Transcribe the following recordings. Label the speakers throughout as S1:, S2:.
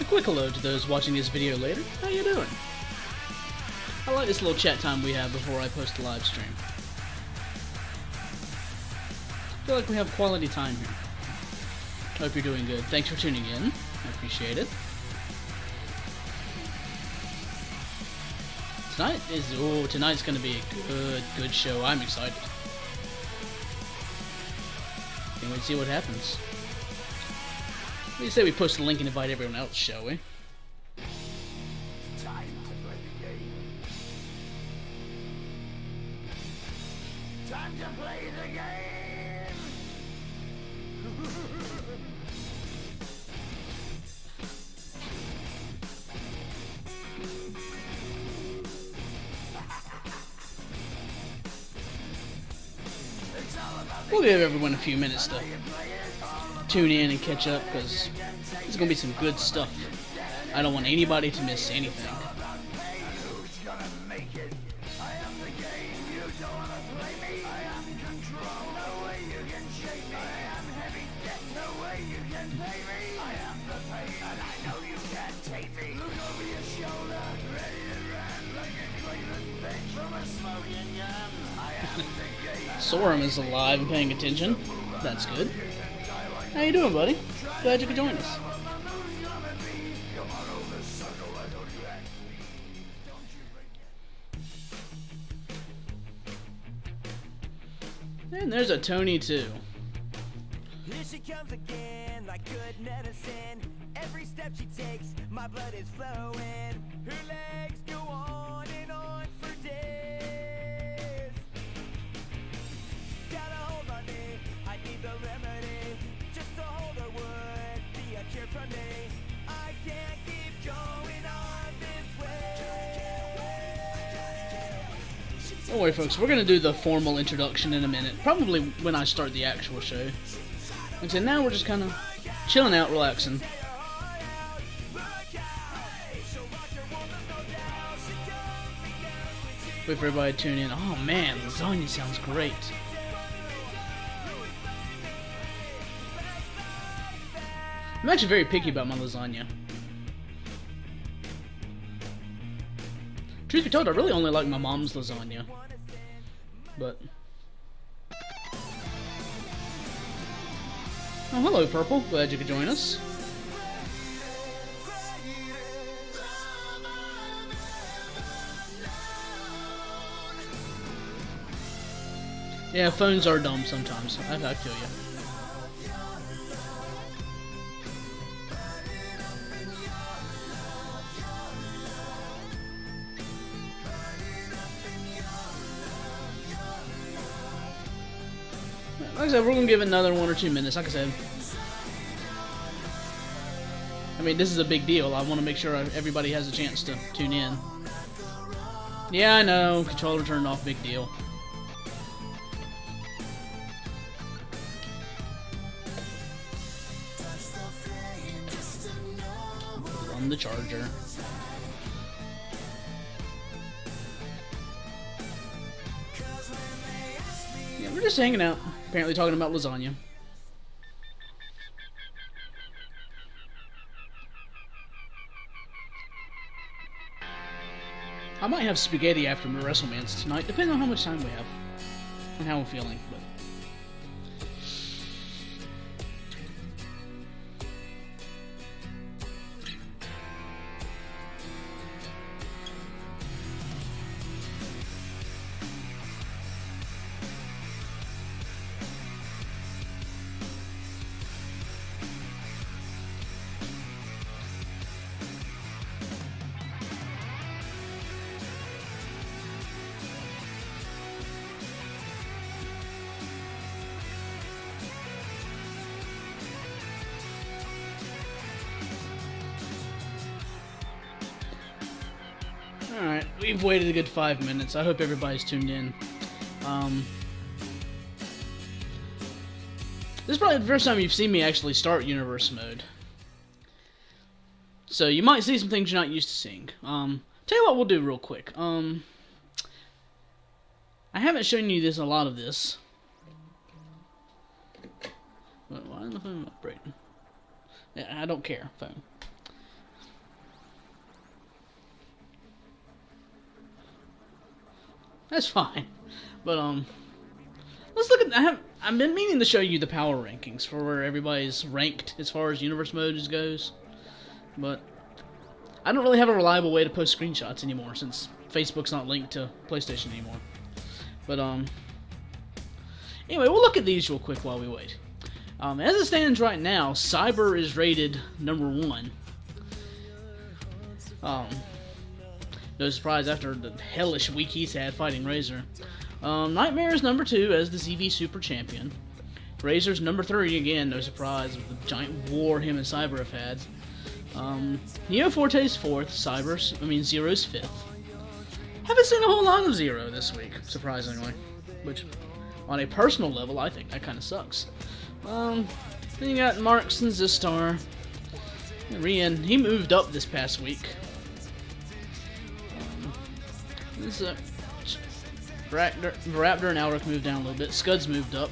S1: quick hello to those watching this video later. How you doing? I like this little chat time we have before I post a live stream. I feel like we have quality time here. Hope you're doing good. Thanks for tuning in. I appreciate it. Tonight's gonna be a good show. I'm excited. Can't wait to see what happens. What do you say we post a link and invite everyone else, shall we?
S2: Time to play the game. Time to play the game.
S1: We'll give everyone a few minutes to tune in and catch up, because there's going to be some good stuff. I don't want anybody to miss anything. Sorum is alive and paying attention. That's good. How you doing, buddy? Glad you could join us. And there's a Tony too.
S3: Here she comes again, like good medicine. Every step she takes, my blood is flowing. Her legs go on and on for days. Got a hold on me, I need the remedy. Just to hold her would be a cure for me. I can't keep going on this way.
S1: Don't worry, folks. We're gonna do the formal introduction in a minute. Probably when I start the actual show. And so now we're just kind of chilling out, relaxing. Wait for everybody to tune in. Oh man, lasagna sounds great. I'm actually very picky about my lasagna. Truth be told, I really only like my mom's lasagna. But... oh, hello, Purple. Glad you could join us. Yeah, phones are dumb sometimes. I feel you. Like I said, we're going to give it another 1 or 2 minutes, like I said. I mean, this is a big deal. I want to make sure everybody has a chance to tune in. Yeah, I know. Controller turned off, big deal. Run the charger. Yeah, we're just hanging out. Apparently talking about lasagna. I might have spaghetti after my WrestleMans tonight, depending on how much time we have and how I'm feeling. But alright, we've waited a good 5 minutes. I hope everybody's tuned in. This is probably the first time you've seen me actually start Universe Mode. So you might see some things you're not used to seeing. Tell you what we'll do real quick. I haven't shown you a lot of this. Why is the phone vibrating? Yeah, I don't care, phone. That's fine. But let's look at. I've been meaning to show you the power rankings for where everybody's ranked as far as universe modes goes, but I don't really have a reliable way to post screenshots anymore since Facebook's not linked to PlayStation anymore. But anyway, we'll look at these real quick while we wait. As it stands right now, Cyber is rated number 1. No surprise after the hellish week he's had fighting Razor. Nightmare is number 2 as the ZV Super Champion. Razor's number 3 again, no surprise with the giant war him and Cyber have had. Neo Forte's 4th, Zero's 5th. Haven't seen a whole lot of Zero this week, surprisingly. Which, on a personal level, I think that kind of sucks. Then you got Marks and Zistar. Rian, he moved up this past week. Raptor and Alric moved down a little bit. Scud's moved up.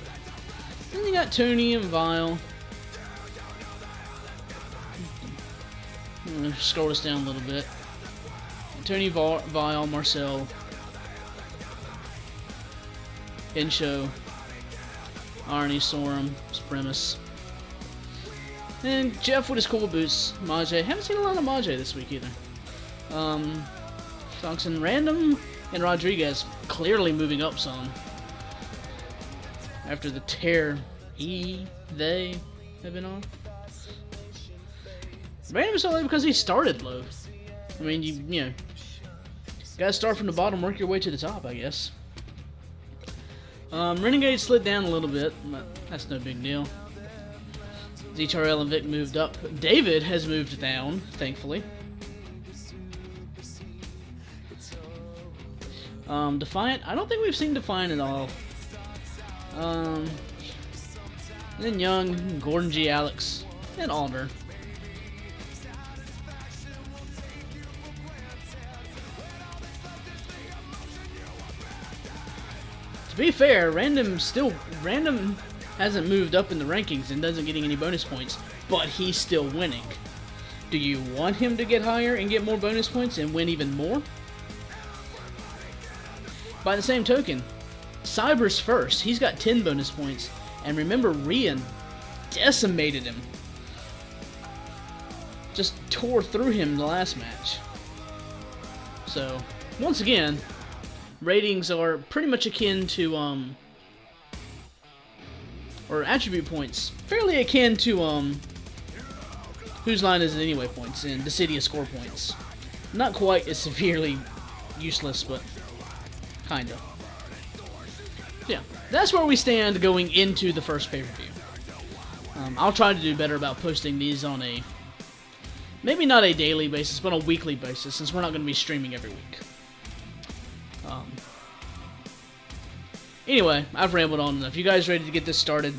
S1: Then you got Tony and Vile. I'm gonna scroll this down a little bit. Tony, Vile, Marcel, Insho, Arnie, Sorum, Spremus. And Jeff with his cool boots. Majay. Haven't seen a lot of Majay this week either. Fox and Random and Rodriguez clearly moving up some. After the tear they have been on. Random is only because he started low. I mean, you know, gotta start from the bottom, work your way to the top, I guess. Renegade slid down a little bit, but that's no big deal. ZTRL and Vic moved up. David has moved down, thankfully. Defiant, I don't think we've seen Defiant at all. Then Young, Gordon G. Alex, and Alder. To be fair, Random hasn't moved up in the rankings and doesn't getting any bonus points, but he's still winning. Do you want him to get higher and get more bonus points and win even more? By the same token, Cyber's first. He's got 10 bonus points, and remember, Rian decimated him. Just tore through him in the last match. So, once again, ratings are pretty much akin to, or attribute points, fairly akin to, Whose Line Is It Anyway points and Dissidia score points. Not quite as severely useless, but kinda. Yeah, that's where we stand going into the first pay-per-view. I'll try to do better about posting these on a, maybe not a daily basis, but a weekly basis, since we're not going to be streaming every week. Anyway, I've rambled on enough. You guys ready to get this started?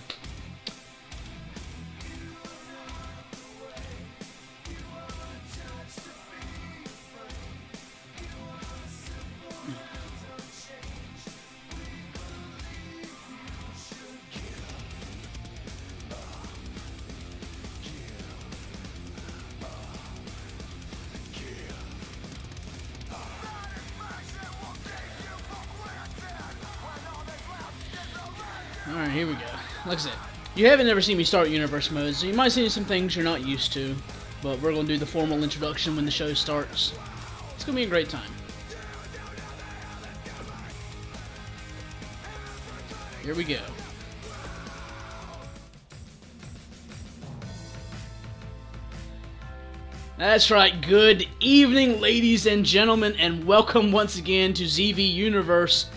S1: Alright, here we go. Like I said, you haven't ever seen me start universe mode, so you might see some things you're not used to, but we're going to do the formal introduction when the show starts. It's going to be a great time. Here we go. That's right, good evening ladies and gentlemen, and welcome once again to ZV Universe.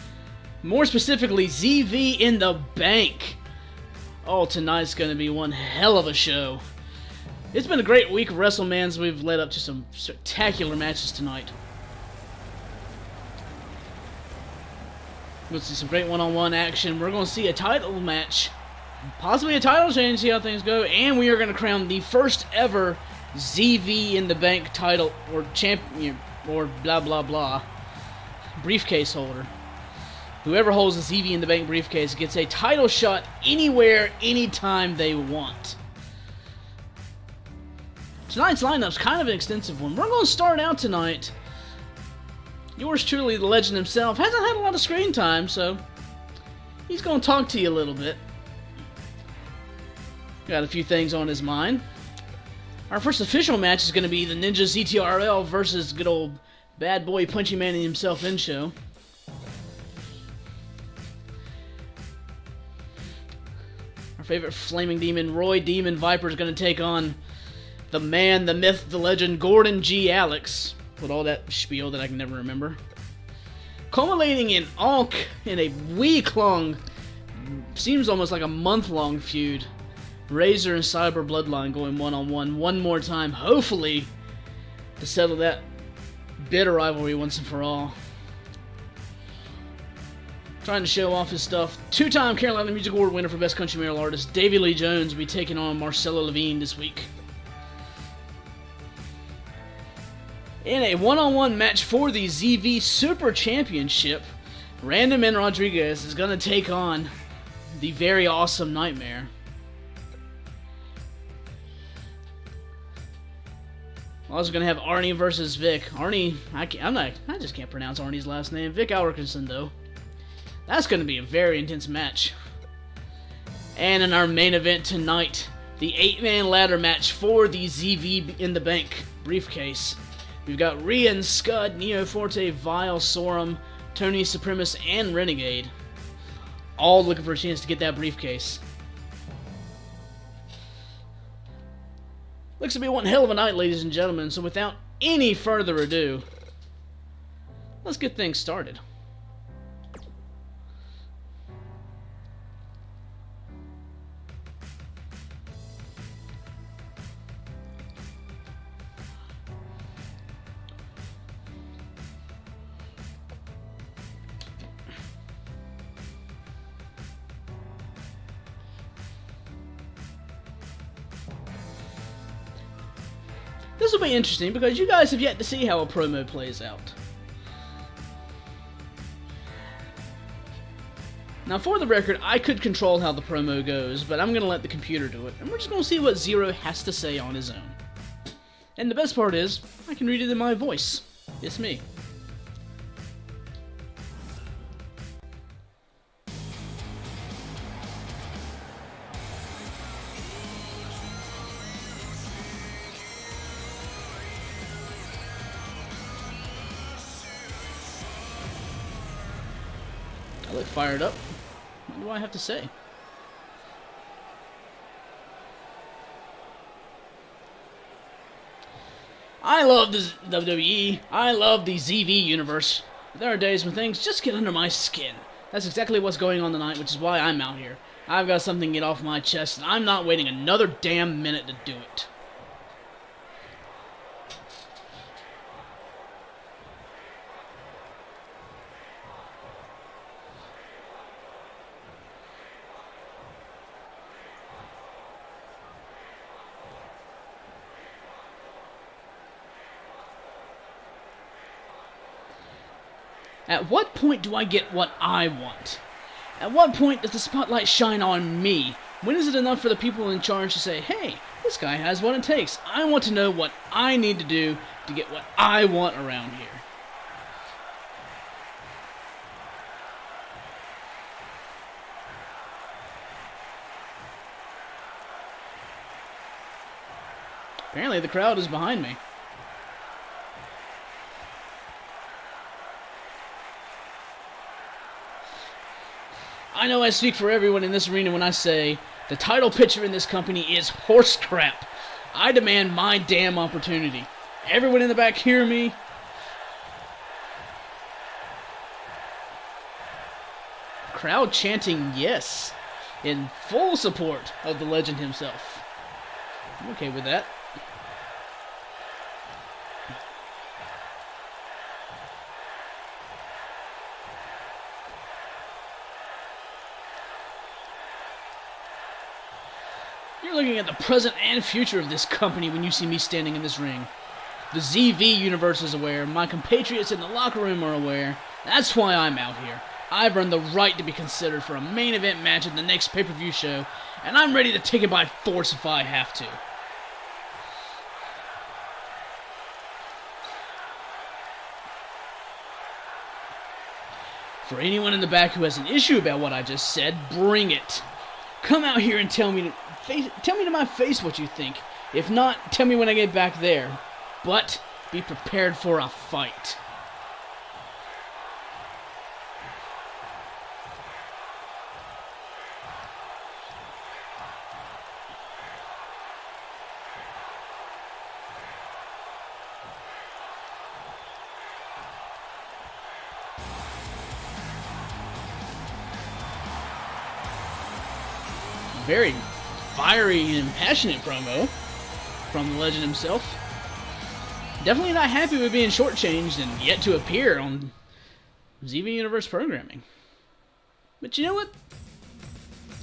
S1: More specifically, ZV in the Bank. Oh, tonight's going to be one hell of a show. It's been a great week of WrestleMans. We've led up to some spectacular matches tonight. We'll see some great one-on-one action. We're going to see a title match. Possibly a title change, see how things go. And we are going to crown the first ever ZV in the Bank title, or champion, or blah blah blah, briefcase holder. Whoever holds the ZV in the Bank briefcase gets a title shot anywhere, anytime they want. Tonight's lineup's kind of an extensive one. We're going to start out tonight yours truly, the legend himself, hasn't had a lot of screen time, so he's going to talk to you a little bit. Got a few things on his mind. Our first official match is going to be the Ninja ZTRL versus good old bad boy Punchy Man himself in show. Our favorite flaming demon, Roy Demon Viper, is going to take on the man, the myth, the legend, Gordon G. Alex, with all that spiel that I can never remember. Culminating in Ankh in a week-long, seems almost like a month-long feud. Razor and XeroBloodline going one-on-one one more time, hopefully, to settle that bitter rivalry once and for all. Trying to show off his stuff. Two-time Carolina Music Award winner for Best Country Male Artist, Davey Lee Jones, will be taking on Marcelo Levine this week. In a one-on-one match for the ZV Super Championship, Random and Rodriguez is going to take on the very awesome Nightmare. Also going to have Arnie versus Vic. Arnie, I just can't pronounce Arnie's last name. Vic Alrikinson, though. That's going to be a very intense match. And in our main event tonight, the 8-man ladder match for the ZV in the Bank Briefcase. We've got Rian, Scud, Neo Forte, Vile, Sorum, Tony Supremus, and Renegade. All looking for a chance to get that briefcase. Looks to be one hell of a night, ladies and gentlemen, so without any further ado, let's get things started. This will be interesting because you guys have yet to see how a promo plays out. Now, for the record, I could control how the promo goes, but I'm going to let the computer do it, and we're just going to see what Zero has to say on his own. And the best part is, I can read it in my voice. It's me. I look fired up. What do I have to say? I love the WWE. I love the ZV universe. There are days when things just get under my skin. That's exactly what's going on tonight, which is why I'm out here. I've got something to get off my chest, and I'm not waiting another damn minute to do it. At what point do I get what I want? At what point does the spotlight shine on me? When is it enough for the people in charge to say, hey, this guy has what it takes. I want to know what I need to do to get what I want around here. Apparently the crowd is behind me. I know I speak for everyone in this arena when I say the title picture in this company is horse crap. I demand my damn opportunity. Everyone in the back hear me? Crowd chanting yes in full support of the legend himself. I'm okay with that. You're looking at the present and future of this company when you see me standing in this ring. The ZV universe is aware, my compatriots in the locker room are aware. That's why I'm out here. I've earned the right to be considered for a main event match at the next pay-per-view show, and I'm ready to take it by force if I have to. For anyone in the back who has an issue about what I just said, bring it. Come out here and tell me to my face what you think. If not, tell me when I get back there. But be prepared for a fight. Very fiery and passionate promo from the legend himself. Definitely not happy with being shortchanged and yet to appear on ZV Universe programming. But you know what?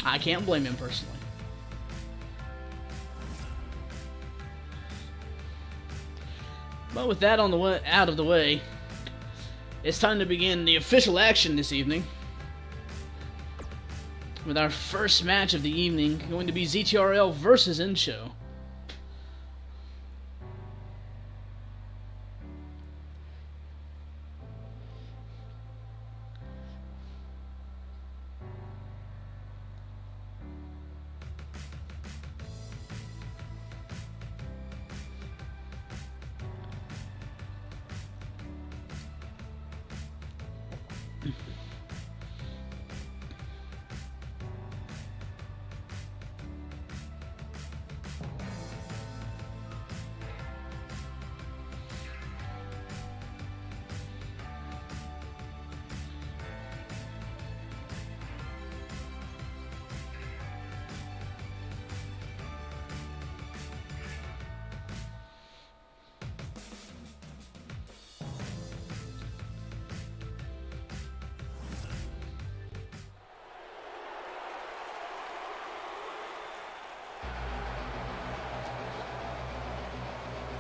S1: I can't blame him personally. But with that out of the way, it's time to begin the official action this evening. With our first match of the evening going to be ZTRL versus Ensho.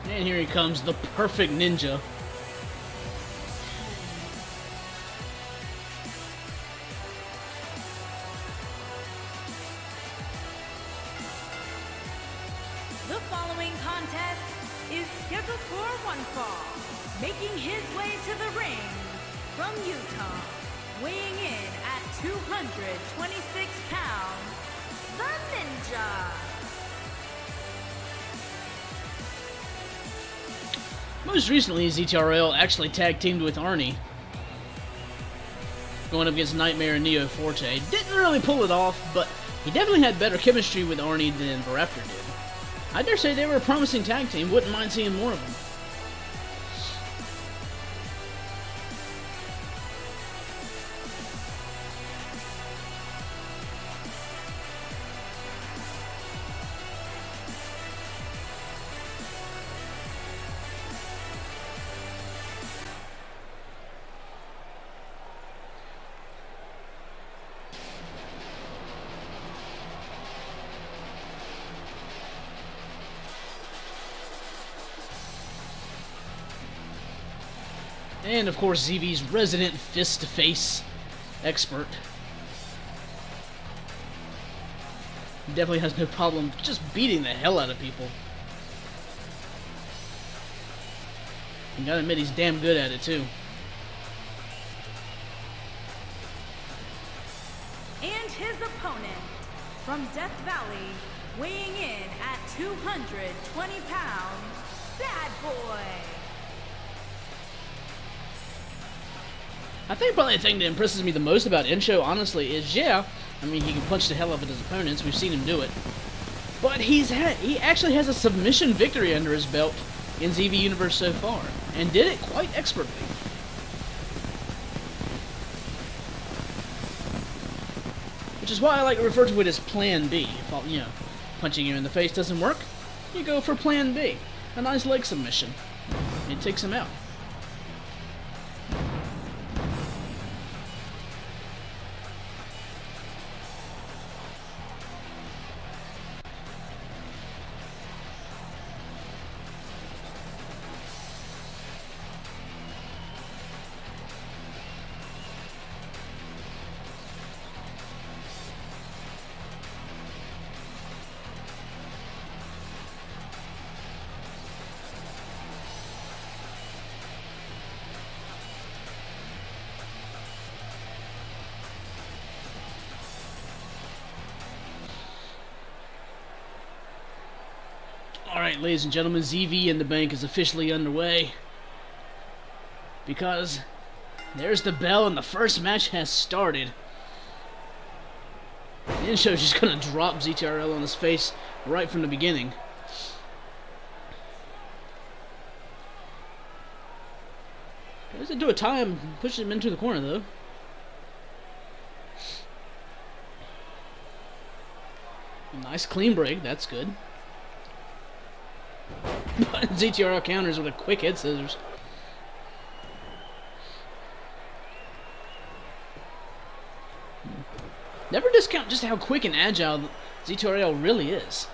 S1: And here he comes, the perfect ninja.
S4: The following contest is scheduled for one fall. Making his way to the ring from Utah, weighing in at 226 pounds, the Ninja.
S1: Most recently, ZTRL actually tag teamed with Arnie, going up against Nightmare and Neo Forte. Didn't really pull it off, but he definitely had better chemistry with Arnie than Raptor did. I dare say they were a promising tag team. Wouldn't mind seeing more of them. And of course, ZV's resident fist-to-face expert. Definitely has no problem just beating the hell out of people. You gotta admit, he's damn good at it too.
S4: And his opponent from Death Valley, weighing in at 220 pounds, Bad Boy.
S1: I think probably the thing that impresses me the most about Ensho, honestly, is, yeah, I mean, he can punch the hell out of his opponents. We've seen him do it. But he actually has a submission victory under his belt in ZV Universe so far, and did it quite expertly. Which is why I like to refer to it as Plan B. If, you know, punching you in the face doesn't work, you go for Plan B. A nice leg submission. It takes him out. Alright, ladies and gentlemen, ZV in the Bank is officially underway. Because there's the bell and the first match has started. Insho's just gonna drop ZTRL on his face right from the beginning. Tries to do a tie and pushes him into the corner though. Nice clean break, that's good. But ZTRL counters with a quick head scissors. Never discount just how quick and agile ZTRL really is.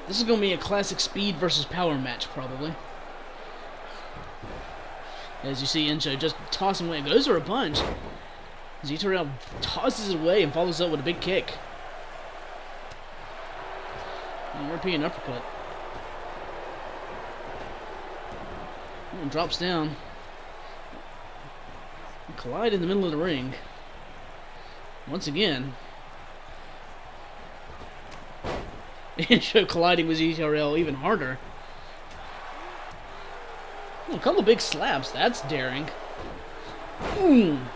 S1: This is going to be a classic speed versus power match, probably. As you see, Insho just tossing away. Goes for a punch. ZTRL tosses it away and follows up with a big kick. European uppercut. And drops down. Collide in the middle of the ring. Once again. Insho colliding with ZTRL even harder. Oh, a couple of big slaps. That's daring. Boom.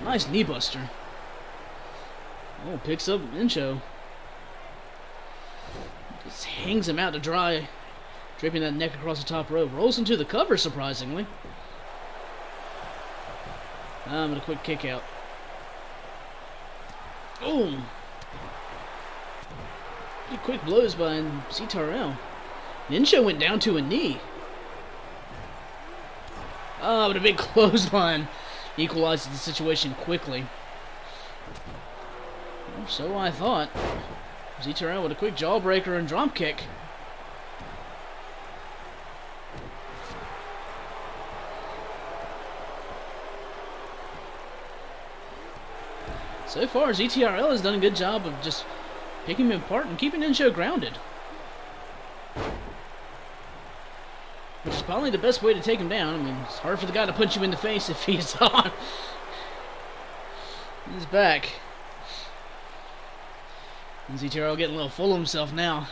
S1: Nice knee buster. Oh, picks up Insho. Just hangs him out to dry. Draping that neck across the top rope. Rolls into the cover, surprisingly. With a quick kick out. Boom. Pretty quick blows by ZTRL. Insho went down to a knee. But a big clothesline equalizes the situation quickly. Well, so I thought. ZTRL with a quick jawbreaker and drop kick. So far, ZTRL has done a good job of just picking him apart and keeping Insho grounded. Which is probably the best way to take him down. I mean, it's hard for the guy to punch you in the face if he's on. He's back. And ZTRL getting a little full of himself now.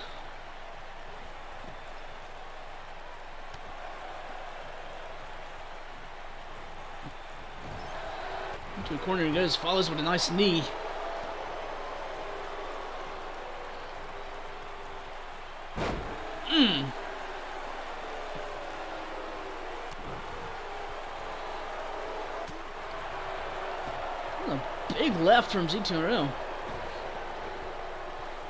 S1: Into a corner he goes, follows with a nice knee. A big left from ZTRL.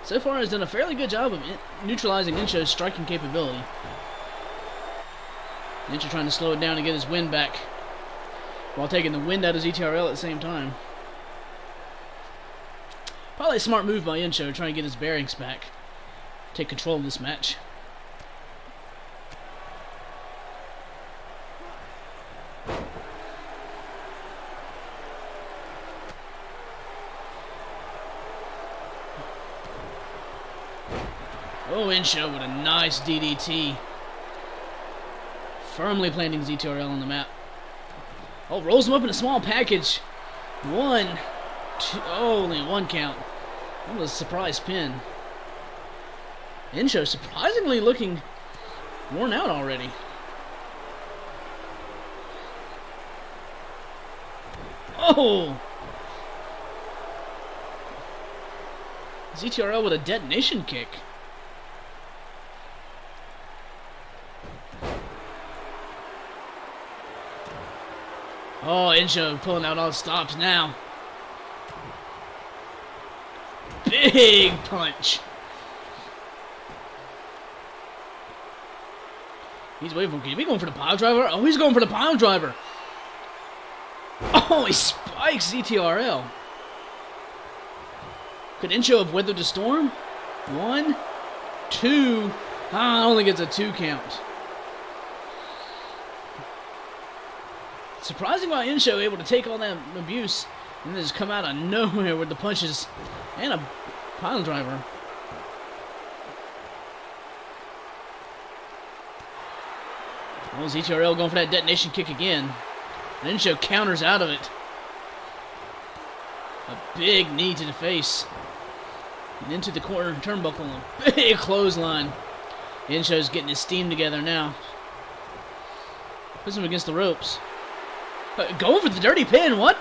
S1: So far has done a fairly good job of neutralizing Insho's striking capability. Insho trying to slow it down and get his wind back, while taking the wind out of ZTRL at the same time. Probably a smart move by Insho, trying to get his bearings back. Take control of this match. Oh, Insho with a nice DDT. Firmly planting ZTRL on the map. Oh, rolls him up in a small package. 1, 2, oh, only 1 count. That was a surprise pin. Insho surprisingly looking worn out already. Oh! ZTRL with a detonation kick. Oh, Insho pulling out all stops now. Big punch. He's waiting for him. Is he going for the pile driver? Oh, he's going for the pile driver. Oh, he spikes ZTRL. Could Insho have weathered the storm? 1, 2. Only gets a 2 count. Surprising why Insho able to take all that abuse and then just come out of nowhere with the punches and a pile driver. Well, ZTRL going for that detonation kick again. And Insho counters out of it. A big knee to the face. And into the corner turnbuckle. A big clothesline. Insho's getting his steam together now. Puts him against the ropes. Going for the dirty pin, what?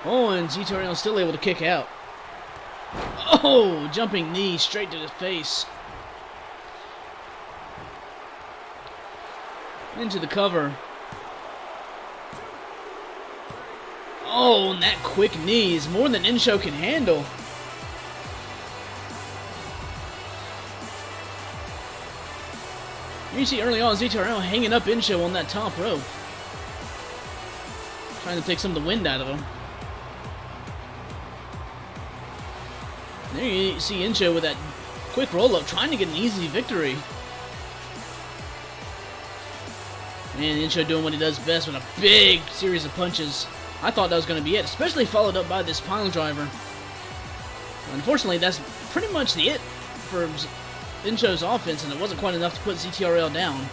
S1: Oh, and Zito still able to kick out. Oh, jumping knee straight to the face. Into the cover. Oh, and that quick knee is more than Insho can handle. You see early on Zito hanging up Insho on that top rope. Trying to take some of the wind out of him. There you see Insho with that quick roll-up, trying to get an easy victory. And Insho doing what he does best with a big series of punches. I thought that was going to be it, especially followed up by this pile driver. Unfortunately, that's pretty much it for Insho's offense, and it wasn't quite enough to put ZTRL down.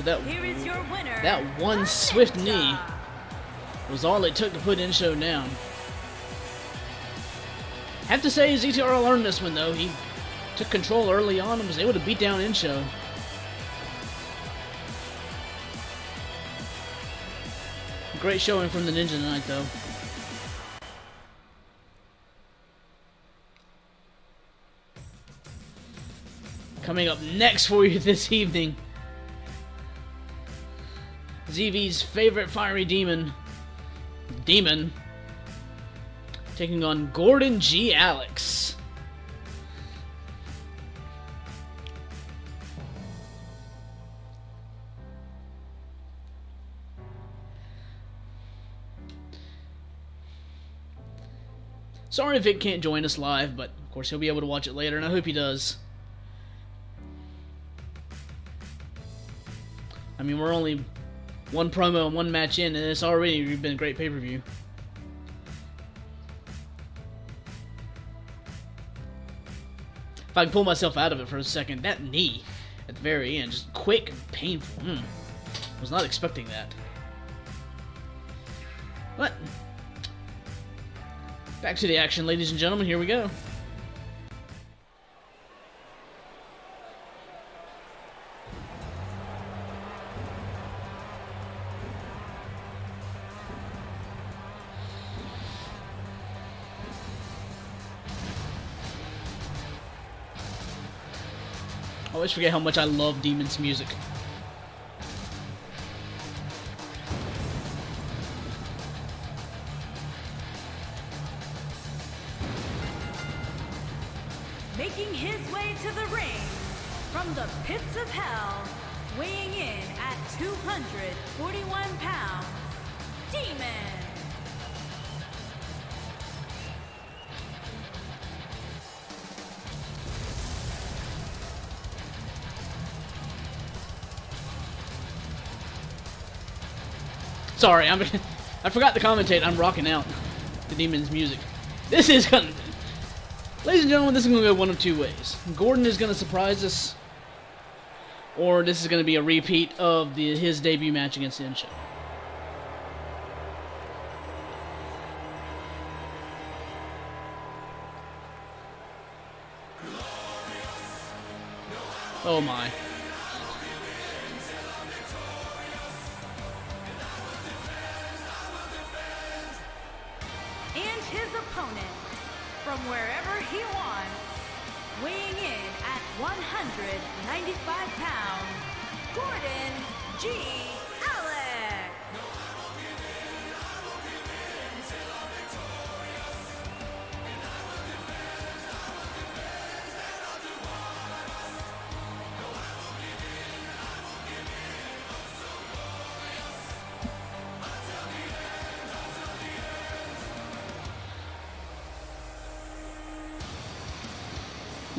S1: But
S4: Here is your winner,
S1: that one swift knee was all it took to put Insho down. Have to say ZTRL earned this one though. He took control early on and was able to beat down Insho. Great showing from the Ninja tonight though. Coming up next for you this evening, ZV's favorite fiery demon, taking on Gordon G. Alex. Sorry if Vic can't join us live, but of course he'll be able to watch it later, and I hope he does. I mean, we're only one promo and one match in, and it's already been a great pay-per-view. If I can pull myself out of it for a second, that knee at the very end, just quick and painful. Was not expecting that. But back to the action, ladies and gentlemen. Here we go. I always forget how much I love Demon's music.
S4: Making his way to the ring from the pits of hell, weighing in at 241 pounds, Demon.
S1: Sorry, I forgot to commentate. I'm rocking out the Demon's music. This is gonna... Ladies and gentlemen, this is going to go one of two ways. Gordon is going to surprise us, or this is going to be a repeat of his debut match against Insho. Oh my.
S4: And his opponent, from wherever he wants, weighing in at 195 pounds, Gordon G. Alex.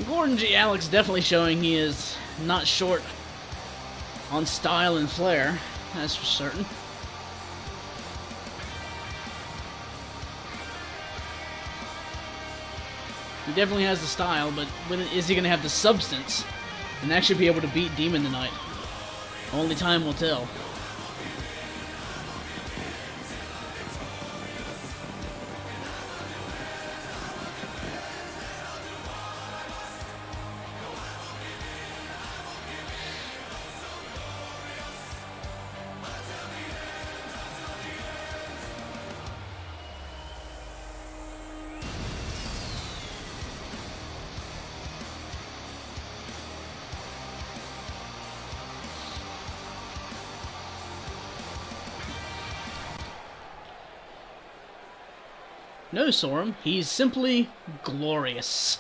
S1: Gordon G. Alex definitely showing he is not short on style and flair, that's for certain. He definitely has the style, but is he going to have the substance and actually be able to beat Demon tonight? Only time will tell. No, Sorum, he's simply glorious.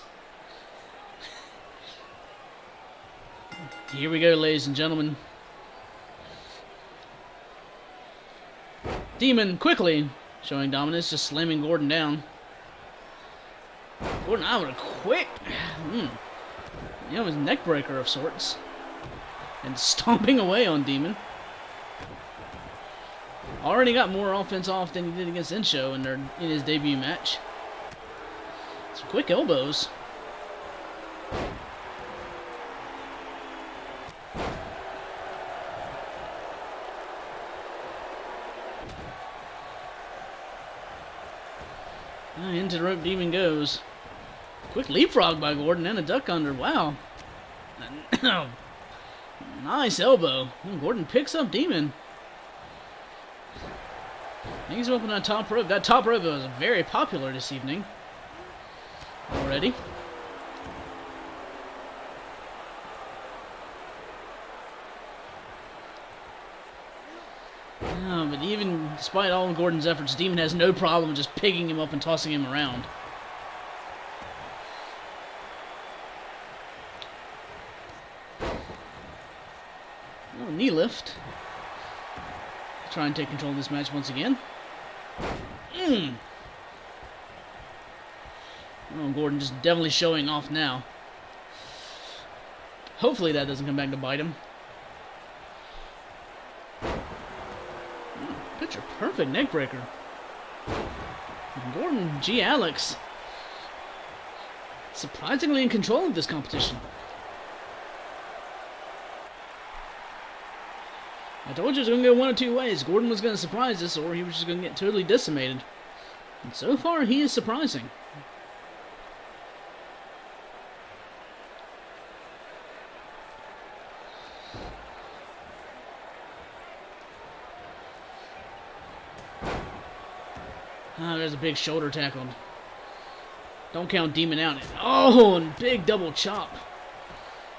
S1: Here we go, ladies and gentlemen. Demon, quickly, showing dominance, just slamming Gordon down. Gordon out with a quick, you know, his neck breaker of sorts. And stomping away on Demon. Already got more offense off than he did against Ensho in his debut match. Some quick elbows. Into the rope Demon goes. Quick leapfrog by Gordon and a duck under. Wow. Nice elbow. Gordon picks up Demon. He's up on that top rope. That top rope was very popular this evening. Already. But even despite all of Gordon's efforts, Demon has no problem just picking him up and tossing him around. Oh, knee lift. Try and take control of this match once again. Oh, Gordon just definitely showing off now. Hopefully that doesn't come back to bite him. Picture perfect neck breaker. Gordon G. Alex surprisingly in control of this competition. I told you it was going to go one of two ways. Gordon was going to surprise us, or he was just going to get totally decimated. And so far, he is surprising. Ah, there's a big shoulder tackle. Don't count Demon out. Oh, and big double chop.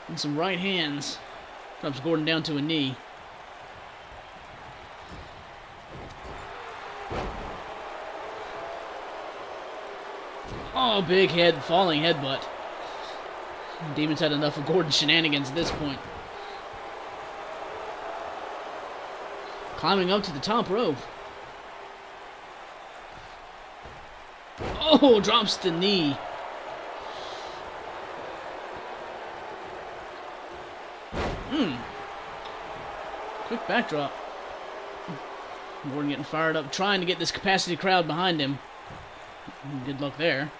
S1: And some right hands. Drops Gordon down to a knee. Oh, big head, falling headbutt. Demon's had enough of Gordon's shenanigans at this point. Climbing up to the top rope. Oh, drops the knee. Quick backdrop. Gordon getting fired up, trying to get this capacity crowd behind him. Good luck there.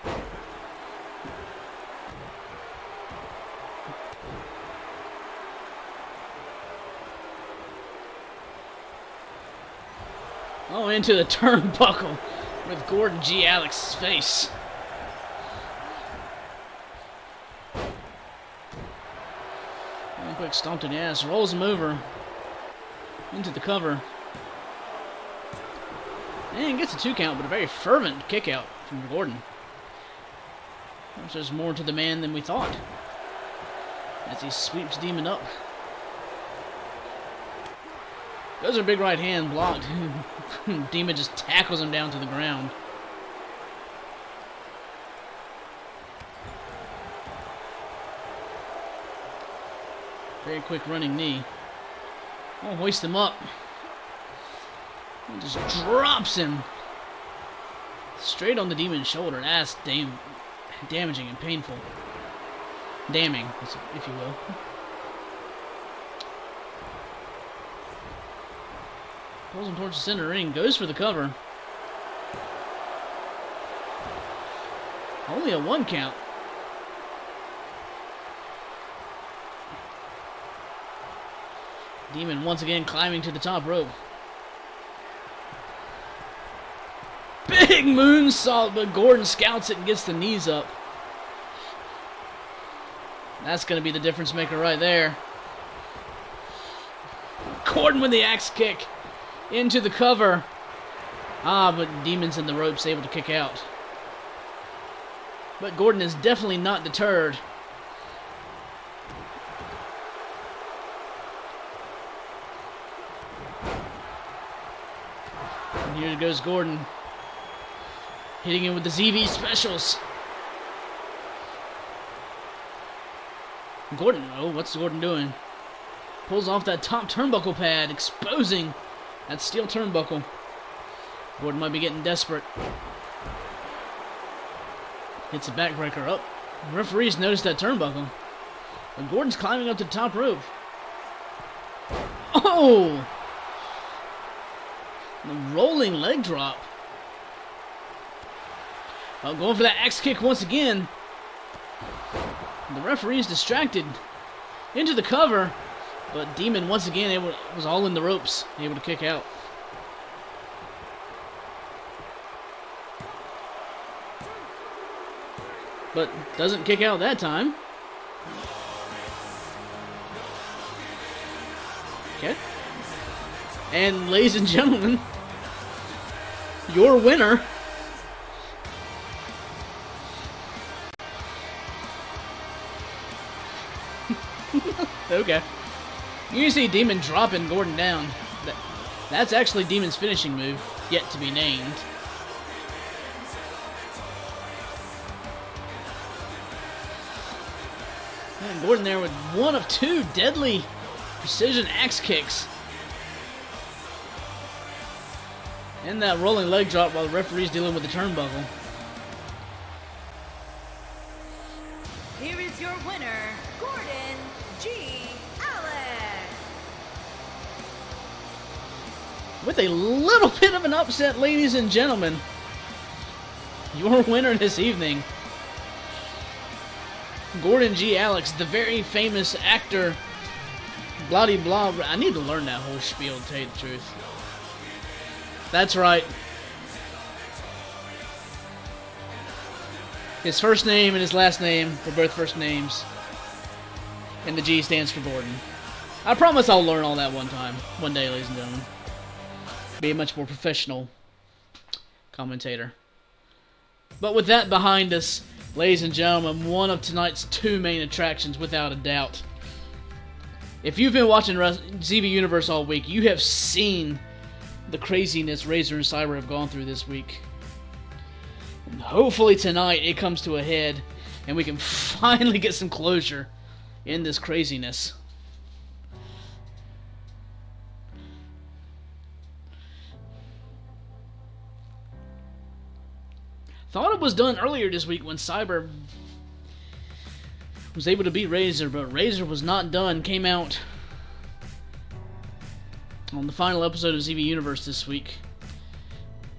S1: Oh, into the turnbuckle with Gordon G. Alex's face. One quick stomp to the ass, rolls him over into the cover. And gets a 2 count, but a very fervent kick out from Gordon. There's more to the man than we thought as he sweeps Demon up. Goes a big right hand blocked. Demon just tackles him down to the ground. Very quick running knee. Oh, hoist him up. He just drops him straight on the Demon's shoulder. That's damaging and painful. Damning, if you will. Pulls him towards the center ring. Goes for the cover. Only a 1 count. Demon once again climbing to the top rope. Big moonsault, but Gordon scouts it and gets the knees up. That's going to be the difference maker right there. Gordon with the axe kick into the cover. But Demon's in the ropes, able to kick out. But Gordon is definitely not deterred. And here goes Gordon. Hitting him with the ZV specials. Gordon, oh, what's Gordon doing? Pulls off that top turnbuckle pad, exposing that steel turnbuckle. Gordon might be getting desperate. Hits a backbreaker up. The referees noticed that turnbuckle. But Gordon's climbing up to the top rope. Oh! The rolling leg drop. Going for that axe kick once again. The referee is distracted. Into the cover. But Demon once again was all in the ropes. Able to kick out. But doesn't kick out that time. Okay. And ladies and gentlemen, your winner, okay. You see Demon dropping Gordon down. That's actually Demon's finishing move, yet to be named. And Gordon there with one of two deadly precision axe kicks. And that rolling leg drop while the referee's dealing with the turnbuckle.
S4: Here is your winner, Gordon G. Alex.
S1: With a little bit of an upset, ladies and gentlemen. Your winner this evening, Gordon G. Alex, the very famous actor, blah de blah. I need to learn that whole spiel, to tell you the truth. That's right. His first name and his last name were both first names. And the G stands for Gordon. I promise I'll learn all that one day, ladies and gentlemen. Be a much more professional commentator. But with that behind us, ladies and gentlemen, one of tonight's two main attractions, without a doubt. If you've been watching ZV Universe all week, you have seen the craziness Razor and Cyber have gone through this week. And hopefully tonight it comes to a head and we can finally get some closure in this craziness. Thought it was done earlier this week when Cyber was able to beat Razor, but Razor was not done. Came out on the final episode of ZV Universe this week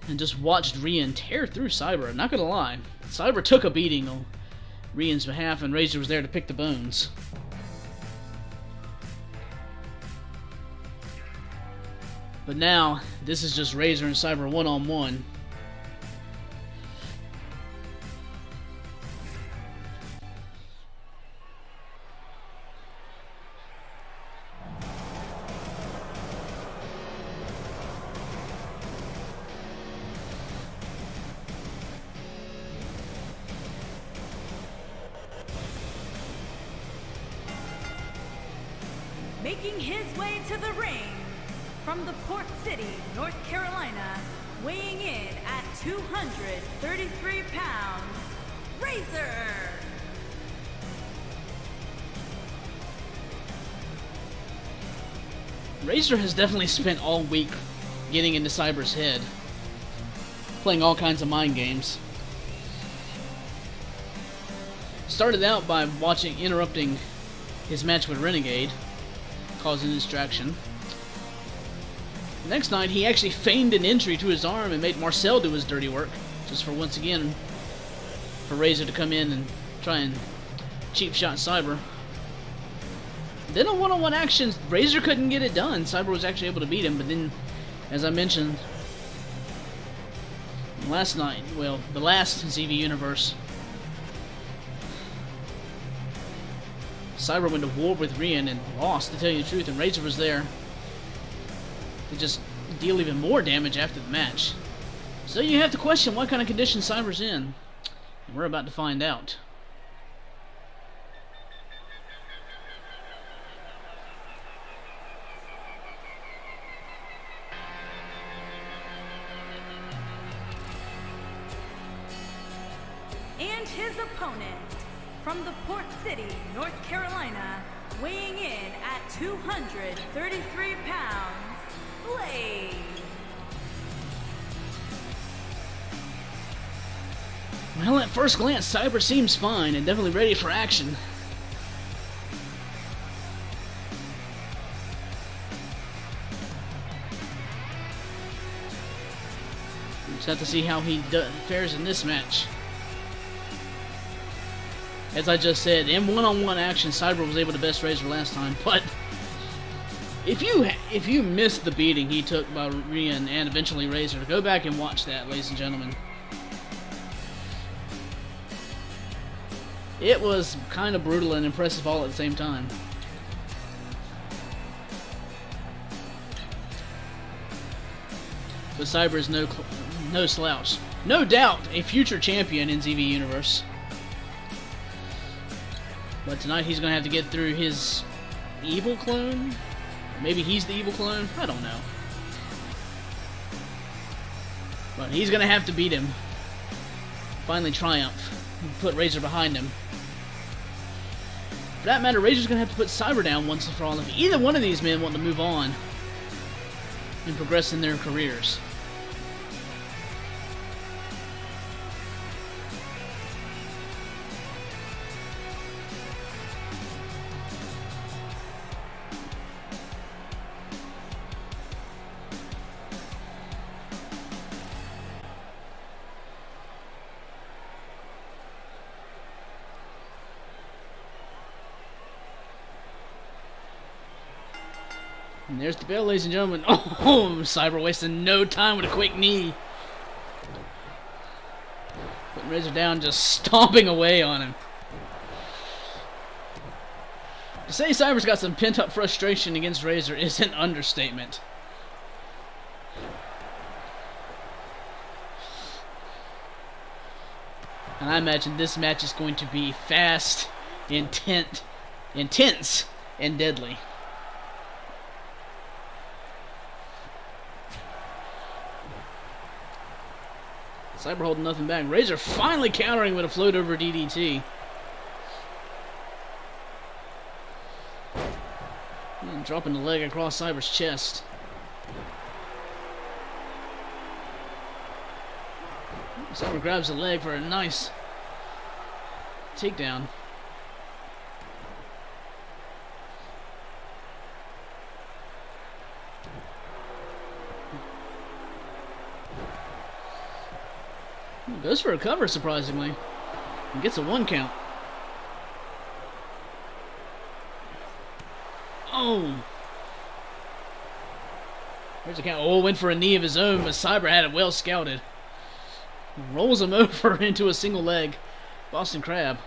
S1: and just watched Rian tear through Cyber. I'm not gonna lie, Cyber took a beating on Rian's behalf and Razor was there to pick the bones. But now, this is just Razor and Cyber one-on-one.
S4: Making his way to the ring from the Port City, North Carolina, weighing in at 233 pounds, Razor.
S1: Razor has definitely spent all week getting into Cyber's head, playing all kinds of mind games. Started out by interrupting his match with Renegade, causing distraction. Next night, he actually feigned an injury to his arm and made Marcel do his dirty work, just for once again, for Razor to come in and try and cheap shot Cyber. then on one-on-one action, Razor couldn't get it done. Cyber was actually able to beat him, but then, as I mentioned last night, well, the last ZV Universe, Cyber went to war with Rian and lost, to tell you the truth, and Razor was there to just deal even more damage after the match. So you have to question what kind of condition Cyber's in. And we're about to find out.
S4: And his opponent, from the Port City, North Carolina, weighing in at 233 pounds, Blade.
S1: Well, at first glance, Cyber seems fine and definitely ready for action. We just have to see how he fares in this match. As I just said, in one-on-one action, Cyber was able to best Razor last time, but if you missed the beating he took by Rian and eventually Razor, go back and watch that, ladies and gentlemen. It was kind of brutal and impressive all at the same time. But Cyber is no slouch. No doubt a future champion in ZV Universe. But tonight he's going to have to get through his evil clone. Or maybe he's the evil clone. I don't know. But he's going to have to beat him. Finally triumph. And put Razor behind him. For that matter, Razor's going to have to put Cyber down once and for all if either one of these men want to move on and progress in their careers. And there's the bell, ladies and gentlemen. Oh, Cyber wasting no time with a quick knee. Putting Razor down, just stomping away on him. To say Cyber's got some pent-up frustration against Razor is an understatement. And I imagine this match is going to be fast, intense, and deadly. Cyber holding nothing back. Razor finally countering with a float over DDT. And dropping the leg across Cyber's chest. Cyber grabs the leg for a nice takedown. Goes for a cover, surprisingly. And gets a 1 count. Oh! There's a count. Oh, went for a knee of his own, but Cyber had it well scouted. Rolls him over into a single leg. Boston Crab.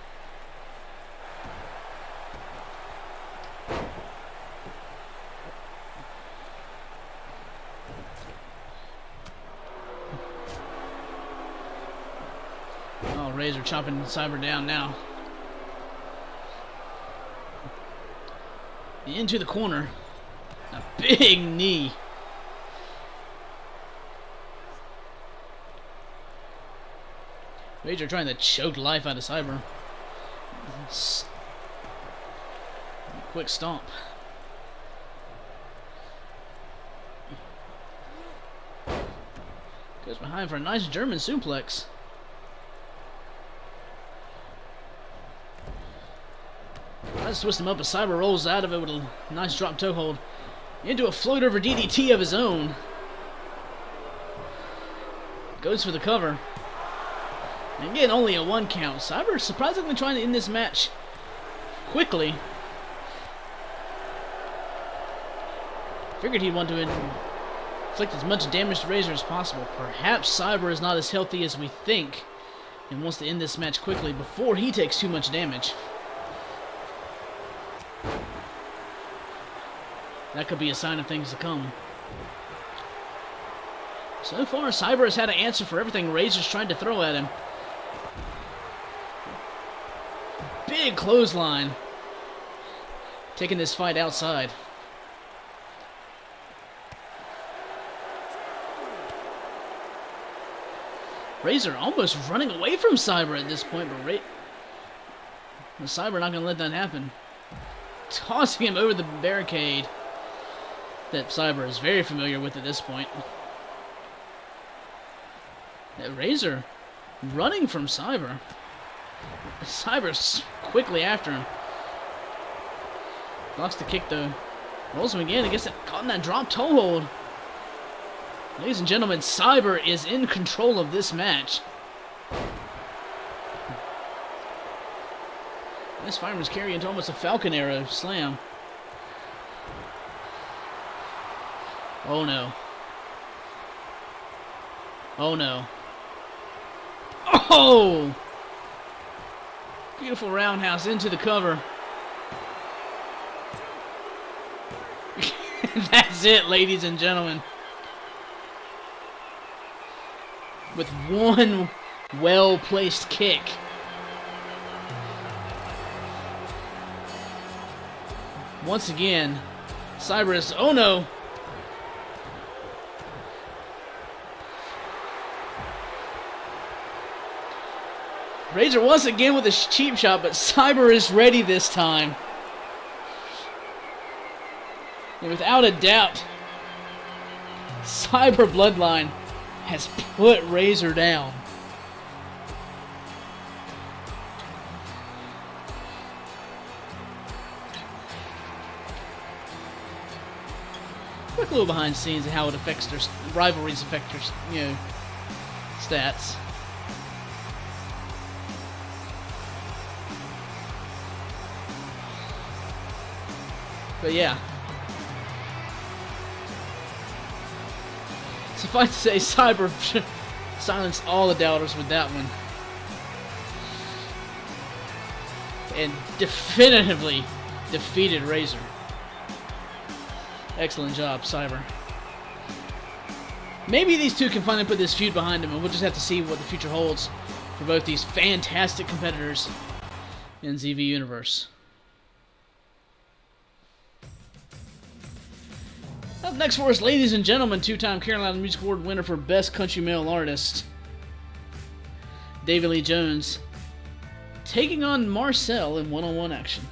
S1: Oh, Razor chopping Cyber down now. Into the corner. A big knee. Razor trying to choke life out of Cyber. Quick stomp. Goes behind for a nice German suplex. I just twist him up, but Cyber rolls out of it with a nice drop toe hold. Into a float over DDT of his own. Goes for the cover. And again, only a 1 count. Cyber surprisingly trying to end this match quickly. Figured he'd want to inflict as much damage to Razor as possible. Perhaps Cyber is not as healthy as we think and wants to end this match quickly before he takes too much damage. That could be a sign of things to come. So far, Cyber has had an answer for everything Razor's trying to throw at him. Big clothesline. Taking this fight outside. Razor almost running away from Cyber at this point, but Cyber not going to let that happen. Tossing him over the barricade that Cyber is very familiar with at this point. Razor running from Cyber. Cyber's quickly after him. Blocks the kick though. Rolls him again. I guess it caught in that drop toe hold. Ladies and gentlemen, Cyber is in control of this match. This fireman's carry into almost a Falcon Arrow slam. Oh no. Oh no. Oh! Beautiful roundhouse into the cover. That's it, ladies and gentlemen. With one well-placed kick. Once again, Cyber is... Oh no! Razor once again with a cheap shot, but Cyber is ready this time. And without a doubt, Cyber Bloodline has put Razor down. Quick little behind the scenes of how it affects their rivalries, affect their, stats. But yeah. Suffice to say, Cyber silenced all the doubters with that one. And definitively defeated Razor. Excellent job, Cyber. Maybe these two can finally put this feud behind them, and we'll just have to see what the future holds for both these fantastic competitors in ZV Universe. Up next for us, ladies and gentlemen, two-time Carolina Music Award winner for Best Country Male Artist, David Lee Jones, taking on Marcel in one-on-one action.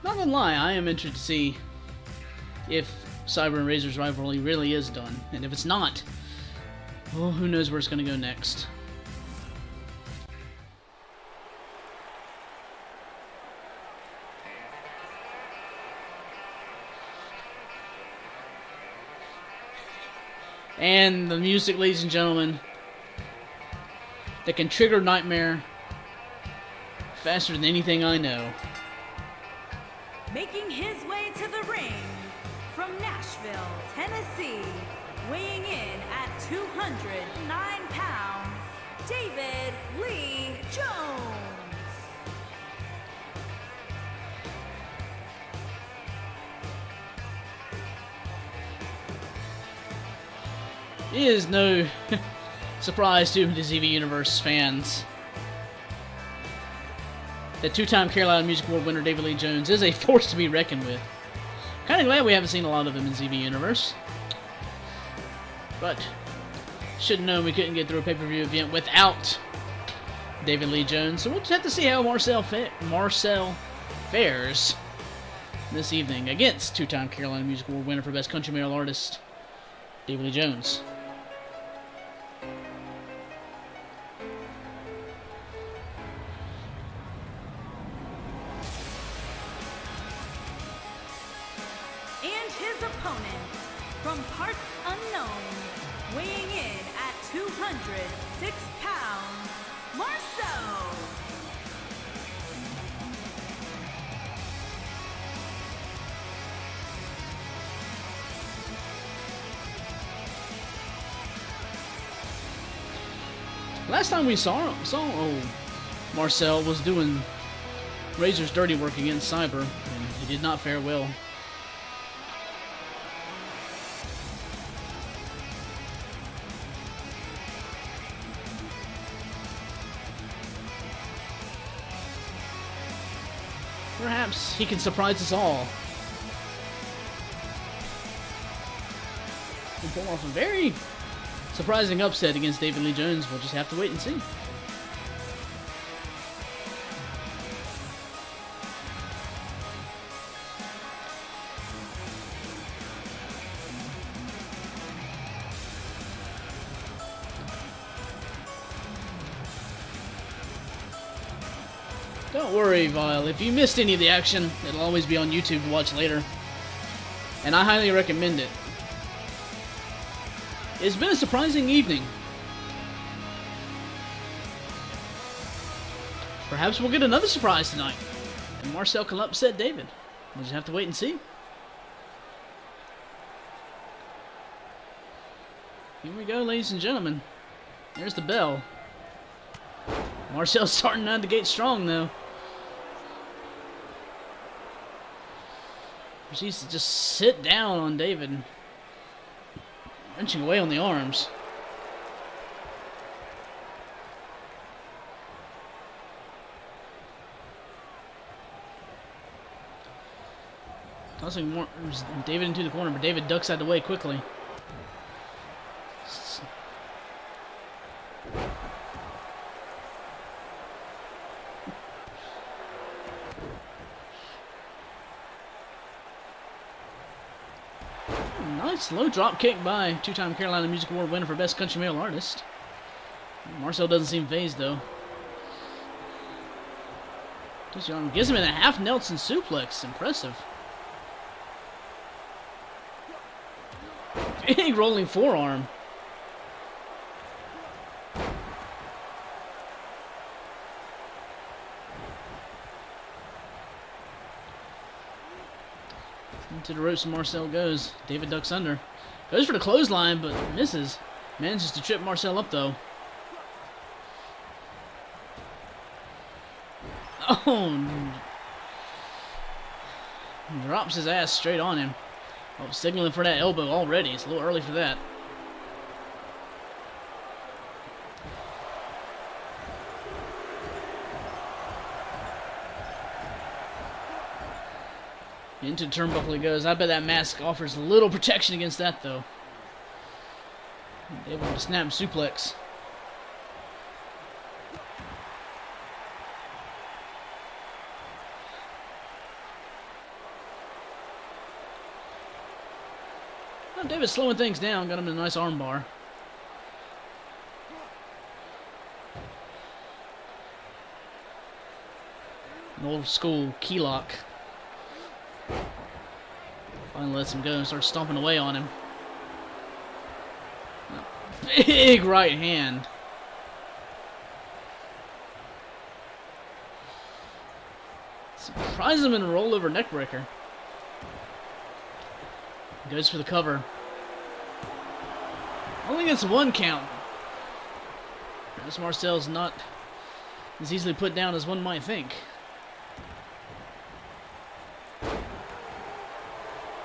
S1: Not gonna lie, I am interested to see if Cyber and Razor's rivalry really is done. And if it's not, well, who knows where it's gonna go next. And the music, ladies and gentlemen, that can trigger Nightmare faster than anything I know.
S4: Making his way to the ring from Nashville, Tennessee, weighing in at 209 pounds, David Lee Jones.
S1: It is no surprise to the ZV Universe fans that two-time Carolina Music Award winner David Lee Jones is a force to be reckoned with. Kind of glad we haven't seen a lot of him in ZV Universe. But should have known we couldn't get through a pay-per-view event without David Lee Jones. So we'll just have to see how Marcel fares this evening against two-time Carolina Music Award winner for Best Country Male Artist, David Lee Jones.
S4: And his opponent, from parts unknown, weighing in at 206 pounds, Marcel.
S1: Last time we saw Marcel was doing Razor's dirty work against Cyber, and he did not fare well. Perhaps he can surprise us all and pull off a very surprising upset against David Lee Jones. We'll just have to wait and see. Don't worry, Vile. If you missed any of the action, it'll always be on YouTube to watch later. And I highly recommend it. It's been a surprising evening. Perhaps we'll get another surprise tonight, and Marcel can upset David. We'll just have to wait and see. Here we go, ladies and gentlemen. There's the bell. Marcel's starting out the gate strong, though. Proceeds to just sit down on David, wrenching away on the arms. Tossing David into the corner, but David ducks out of the way quickly. Nice low drop kick by two-time Carolina Music Award winner for Best Country Male Artist. Marcel doesn't seem phased, though. Gives him in a half Nelson suplex. Impressive. Big rolling forearm. Into the ropes, Marcel goes. David ducks under. Goes for the clothesline, but misses. Manages to trip Marcel up, though. Oh! Drops his ass straight on him. Oh, signaling for that elbow already. It's a little early for that. Into the turnbuckle he goes. I bet that mask offers little protection against that, though. Able to snap suplex. Well, David's slowing things down. Got him in a nice armbar. An old school key lock. Finally lets him go and starts stomping away on him. Big right hand. Surprises him in a rollover neckbreaker. Goes for the cover. Only gets one count. This Marcel's not as easily put down as one might think.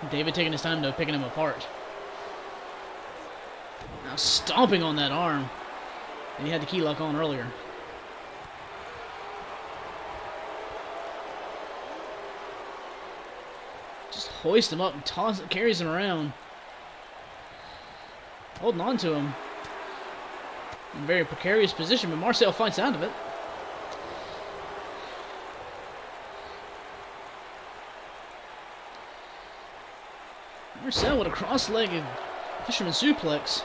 S1: David taking his time, though, picking him apart. Now stomping on that arm. And he had the key lock on earlier. Just hoists him up and carries him around. Holding on to him. In a very precarious position, but Marcel fights out of it. Marcel with a cross-legged fisherman suplex.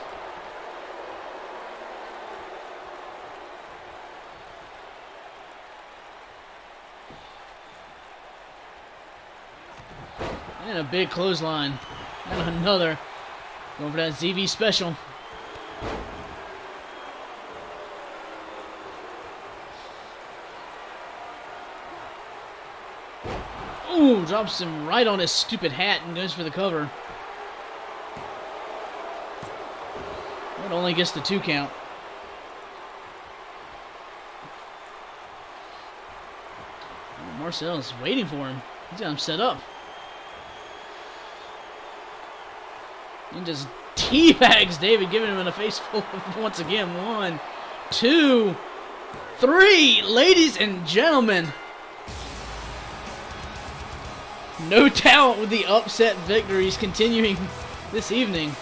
S1: And a big clothesline. And another. Going for that ZV special. Ooh, drops him right on his stupid hat and goes for the cover. It only gets the 2 count. Marcel's waiting for him. He's got him set up. And just teabags David, giving him in a face full once again. 1, 2, 3. Ladies and gentlemen. No doubt with the upset victories continuing this evening.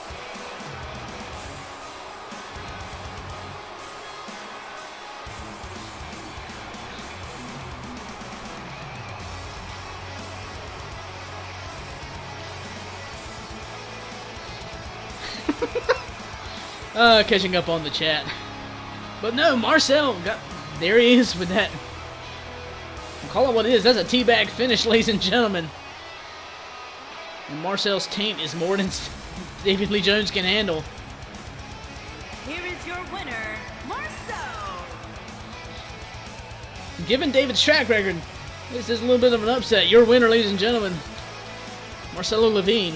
S1: Catching up on the chat. But no, Marcel got, there he is with that. Call it what it is. That's a teabag finish, ladies and gentlemen. And Marcel's taint is more than David Lee Jones can handle.
S4: Here is your winner, Marcel.
S1: Given David's track record, this is a little bit of an upset. Your winner, ladies and gentlemen, Marcelo Levine.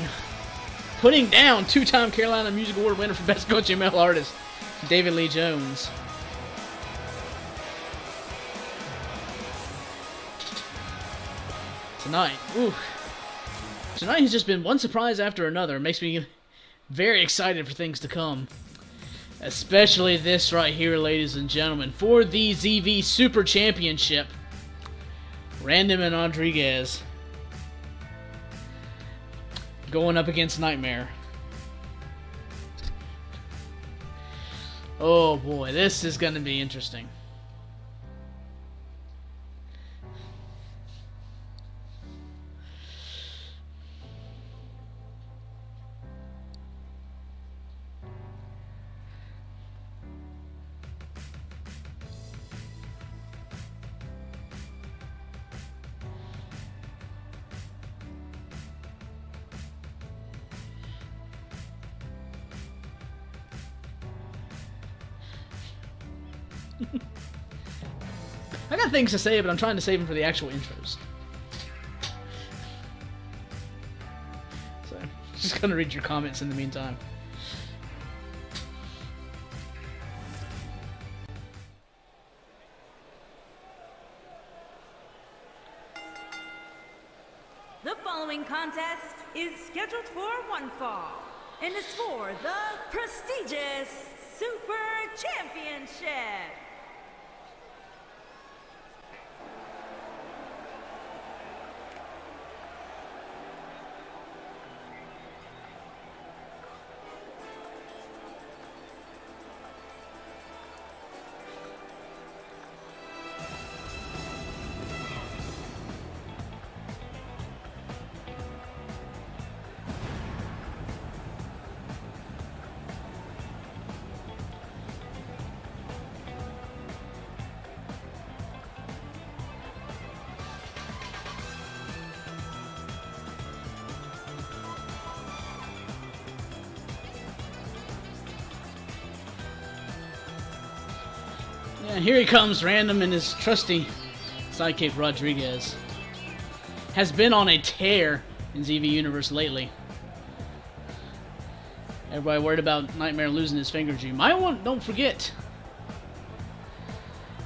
S1: Putting down 2-time Carolina Music Award winner for Best Country Male Artist, David Lee Jones. Tonight, tonight has just been one surprise after another. It makes me very excited for things to come. Especially this right here, ladies and gentlemen. For the ZV Super Championship, Random and Rodriguez going up against Nightmare. Oh boy, this is going to be interesting. I got things to say, but I'm trying to save them for the actual intros. So, just gonna read your comments in the meantime.
S4: The following contest is scheduled for one fall and is for the prestigious Super Championship.
S1: Yeah, here he comes, Random, and his trusty sidekick Rodriguez. Has been on a tear in ZV Universe lately. Everybody worried about Nightmare losing his finger G. Don't forget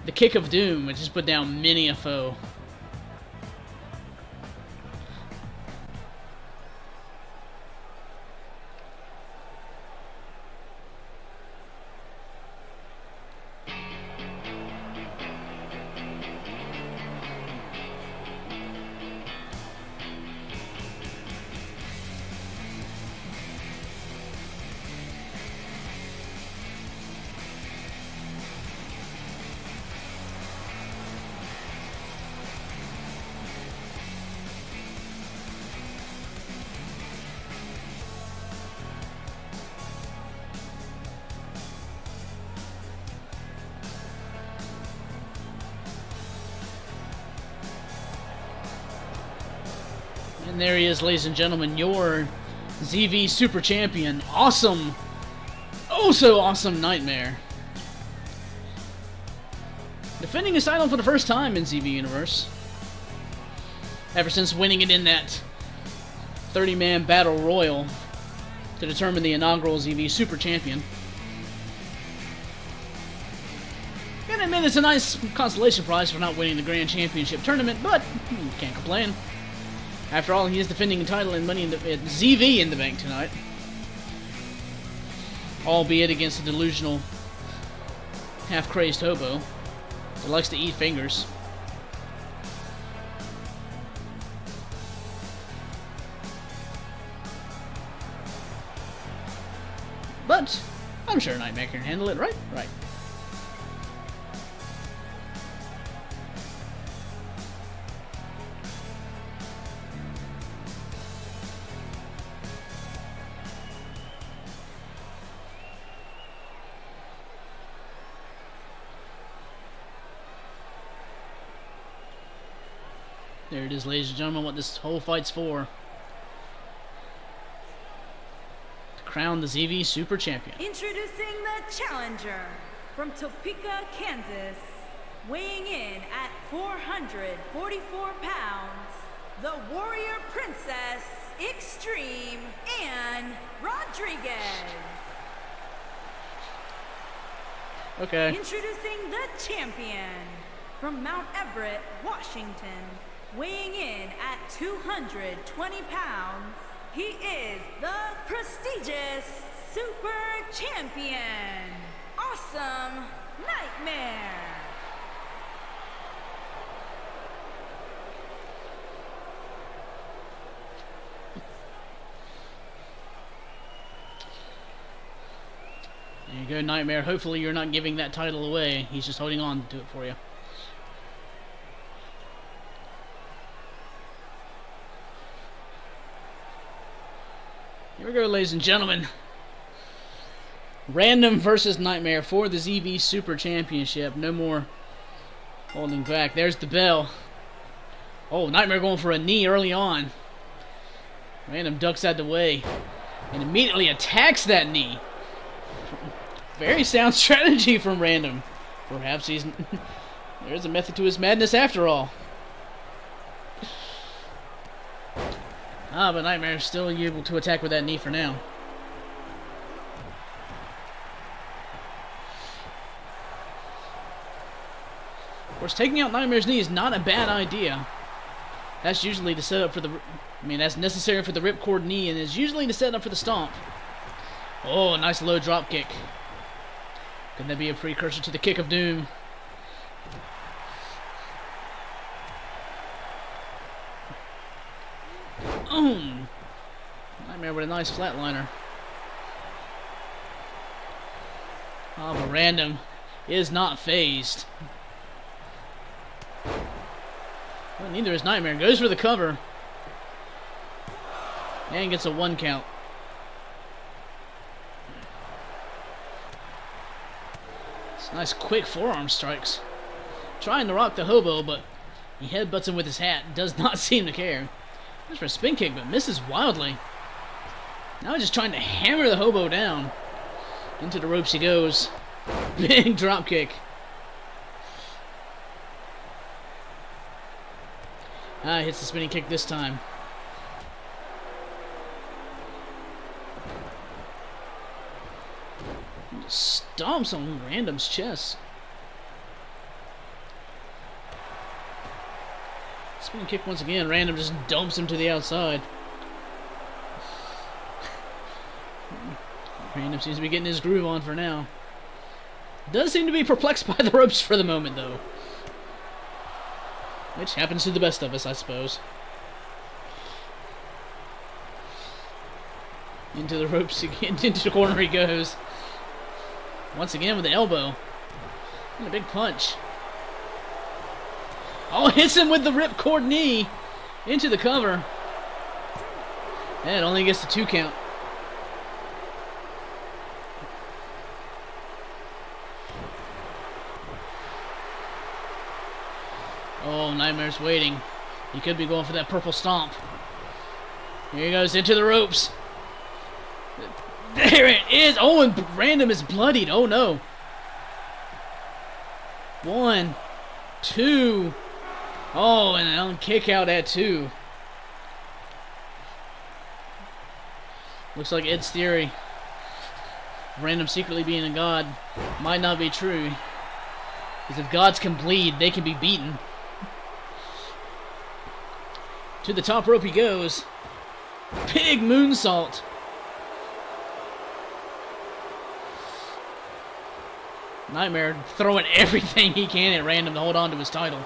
S1: the Kick of Doom, which has put down many a foe. And there he is, ladies and gentlemen, your ZV Super Champion. Awesome. Oh, so awesome Nightmare. Defending his title for the first time in ZV Universe. Ever since winning it in that 30-man Battle Royal to determine the inaugural ZV Super Champion. And I mean, it's a nice consolation prize for not winning the Grand Championship tournament, but can't complain. After all, he is defending the title and money in the ZV in the bank tonight. Albeit against a delusional, half-crazed hobo that likes to eat fingers. But I'm sure Nightmare can handle it, right? Right. There it is, ladies and gentlemen, what this whole fight's for. To crown the ZV Super Champion.
S4: Introducing the challenger from Topeka, Kansas, weighing in at 444 pounds, the Warrior Princess, Extreme, Ann Rodriguez.
S1: Okay.
S4: Introducing the champion from Mount Everett, Washington, weighing in at 220 pounds, he is the prestigious Super Champion, Awesome Nightmare.
S1: There you go, Nightmare. Hopefully you're not giving that title away. He's just holding on to it for you. Here we go, ladies and gentlemen. Random versus Nightmare for the ZV Super Championship. No more holding back. There's the bell. Oh, Nightmare going for a knee early on. Random ducks out the way and immediately attacks that knee. Very sound strategy from Random. Perhaps he's there's a method to his madness after all. But Nightmare's still able to attack with that knee for now. Of course, taking out Nightmare's knee is not a bad idea. That's usually the setup for the... that's necessary for the ripcord knee, and is usually the setup for the stomp. Oh, a nice low drop kick. Could that be a precursor to the kick of doom? Nightmare with a nice flatliner. But Random is not phased. Well, neither is Nightmare. Goes for the cover. And gets a 1 count. It's nice quick forearm strikes. Trying to rock the hobo, but he headbutts him with his hat. Does not seem to care. Goes for a spin kick, but misses wildly. Now he's just trying to hammer the hobo down. Into the ropes he goes. Big drop kick. Hits the spinning kick this time. Just stomps on Random's chest. Spinning kick once again. Random just dumps him to the outside. Random seems to be getting his groove on for now. Does seem to be perplexed by the ropes for the moment, though. Which happens to the best of us, I suppose. Into the ropes again, into the corner he goes. Once again with the elbow. And a big punch. Oh, hits him with the ripcord knee. Into the cover. And it only gets the 2 count. Oh, Nightmare's waiting. He could be going for that purple stomp. Here he goes into the ropes. There it is. Oh, and Random is bloodied. Oh, no. 1, 2. Oh, and an kick out at 2. Looks like Ed's theory, Random secretly being a god, might not be true. Because if gods can bleed, they can be beaten. To the top rope he goes. Big moonsault. Nightmare throwing everything he can at Random to hold on to his title.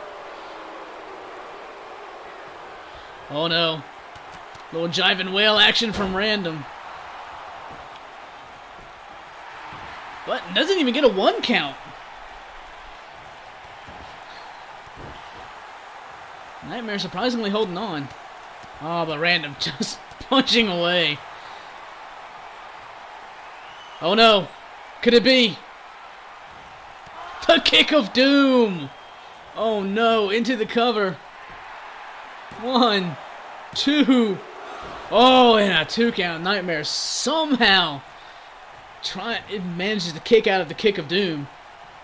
S1: Oh no. Little jive and whale action from Random. But doesn't even get a 1 count. Nightmare surprisingly holding on. Oh, but Random just punching away. Oh no. Could it be? The kick of doom. Oh no, into the cover. 1, 2. Oh, and a 2 count. Nightmare somehow manages to kick out of the kick of doom.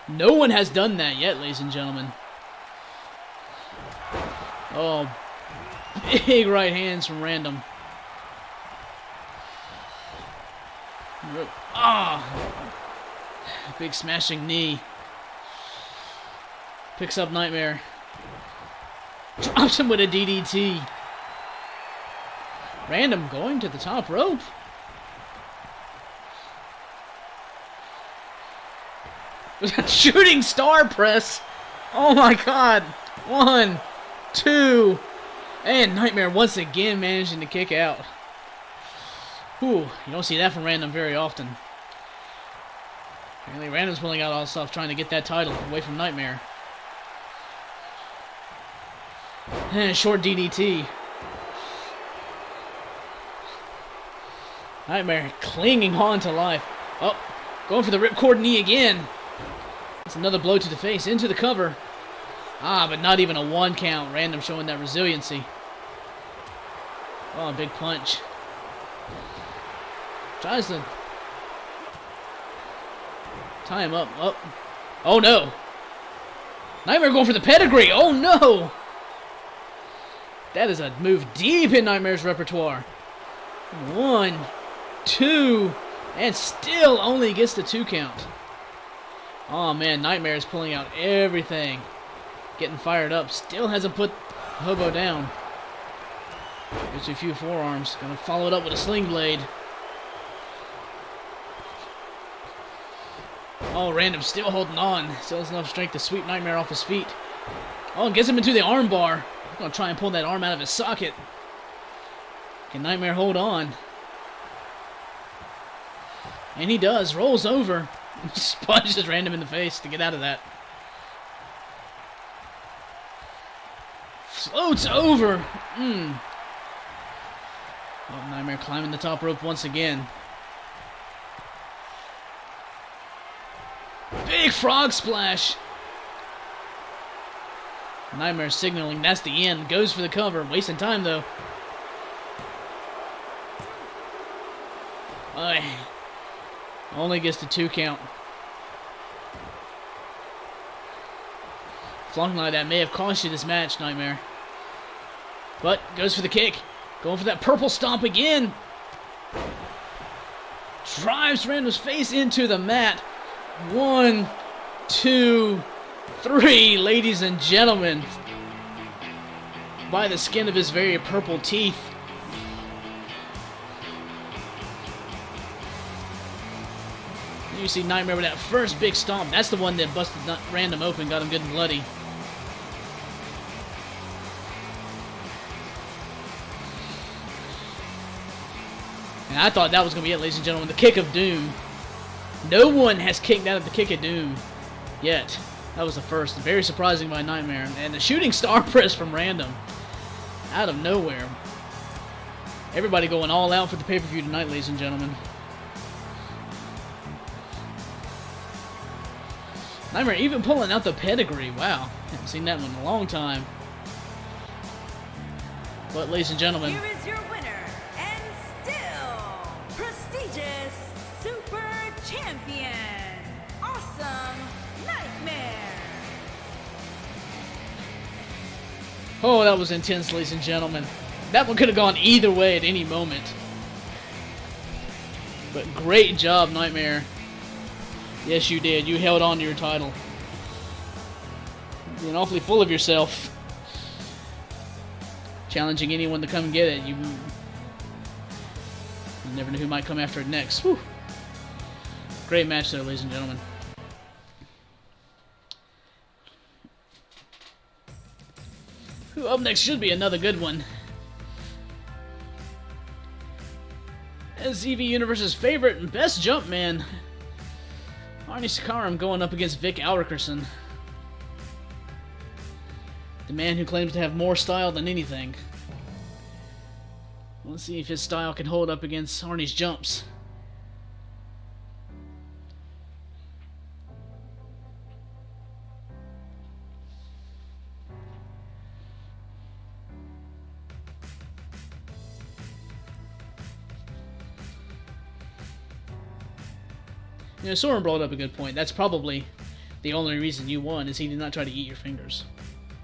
S1: No one has done that yet, ladies and gentlemen. Oh, big right hands from Random. Ah, big smashing knee. Picks up Nightmare. Drops him with a DDT. Random going to the top rope. Shooting star press. Oh my god. 1, 2. And Nightmare once again managing to kick out. Whew, you don't see that from Random very often. Apparently Random's pulling out all stuff trying to get that title away from Nightmare. And a short DDT. Nightmare clinging on to life. Oh, going for the ripcord knee again. It's another blow to the face, into the cover. Ah, but not even a 1 count. Random showing that resiliency. Oh, big punch. Tries to tie him up. Oh, oh no. Nightmare going for the pedigree. Oh no. That is a move deep in Nightmare's repertoire. 1, 2, and still only gets the 2 count. Oh man, Nightmare is pulling out everything. Getting fired up. Still hasn't put Hobo down. Gets a few forearms. Gonna follow it up with a sling blade. Oh, Random still holding on. Still has enough strength to sweep Nightmare off his feet. Oh, and gets him into the arm bar. Gonna try and pull that arm out of his socket. Can Nightmare hold on? And he does. Rolls over. Just punches Random in the face to get out of that. Floats over. Oh, Nightmare climbing the top rope once again. Big frog splash. Nightmare signaling that's the end. Goes for the cover. Wasting time though. Only gets the 2 count. Flunking like that may have cost you this match, Nightmare. But goes for the kick. Going for that purple stomp again. Drives Random's face into the mat. 1, 2, 3, ladies and gentlemen. By the skin of his very purple teeth. You see Nightmare with that first big stomp. That's the one that busted Random open, got him good and bloody. And I thought that was going to be it, ladies and gentlemen. The kick of doom. No one has kicked out of the kick of doom yet. That was the first. Very surprising by Nightmare. And the shooting star press from Random. Out of nowhere. Everybody going all out for the pay-per-view tonight, ladies and gentlemen. Nightmare even pulling out the pedigree. Wow. Haven't seen that one in a long time. But, ladies and gentlemen,
S4: Here is your winner
S1: Oh, that was intense, ladies and gentlemen. That one could have gone either way at any moment. But great job, Nightmare. Yes, you did. You held on to your title. Being awfully full of yourself. Challenging anyone to come get it. You never know who might come after it next. Whew. Great match there, ladies and gentlemen. Who up next should be another good one. As EV Universe's favorite and best jump man, Arnie Sakaram going up against Vic Alrikerson. The man who claims to have more style than anything. Let's see if his style can hold up against Arnie's jumps. You know, Soren brought up a good point. That's probably the only reason you won, is he did not try to eat your fingers.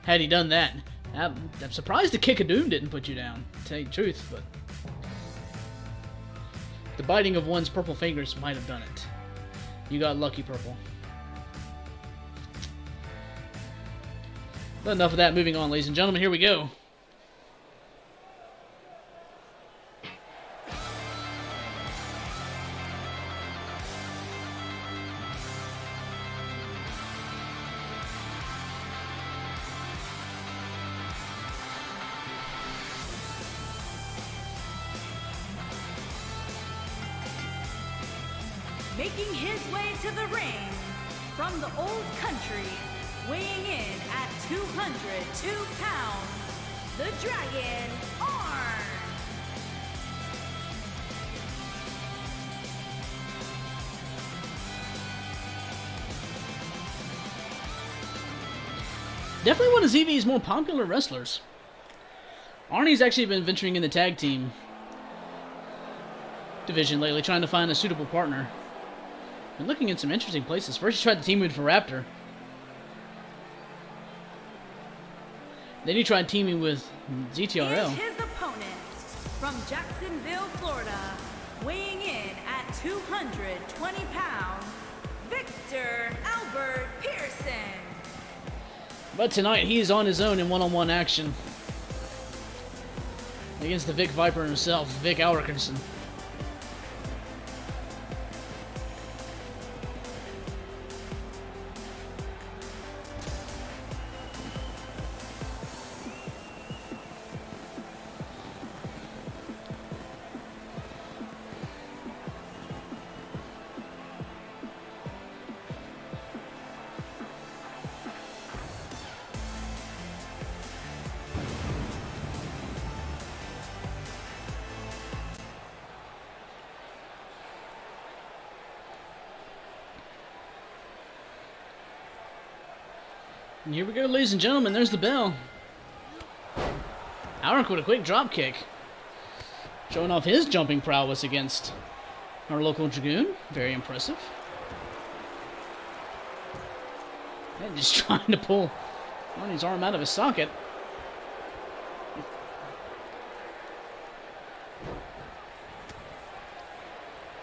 S1: Had he done that, I'm surprised the Kick of Doom didn't put you down, to tell you the truth, but the biting of one's purple fingers might have done it. You got lucky, Purple. But enough of that, moving on, ladies and gentlemen, here we go.
S4: Making his way to the ring from the old country, weighing in at 202 pounds, the Dragon, Arn.
S1: Definitely one of ZV's more popular wrestlers. Arnie's actually been venturing in the tag team division lately, trying to find a suitable partner. Been looking in some interesting places. First, he tried to team with for Raptor. Then he tried teaming with ZTRL.
S4: Here's his opponent from Jacksonville, Florida, weighing in at 220 pounds, Victor Albert Pearson.
S1: But tonight, he is on his own in one-on-one action against the Vic Viper himself, Vic Alrikerson. And here we go, ladies and gentlemen. There's the bell. Alric with a quick drop kick, showing off his jumping prowess against our local Dragoon. Very impressive. And just trying to pull Arnie's arm out of his socket.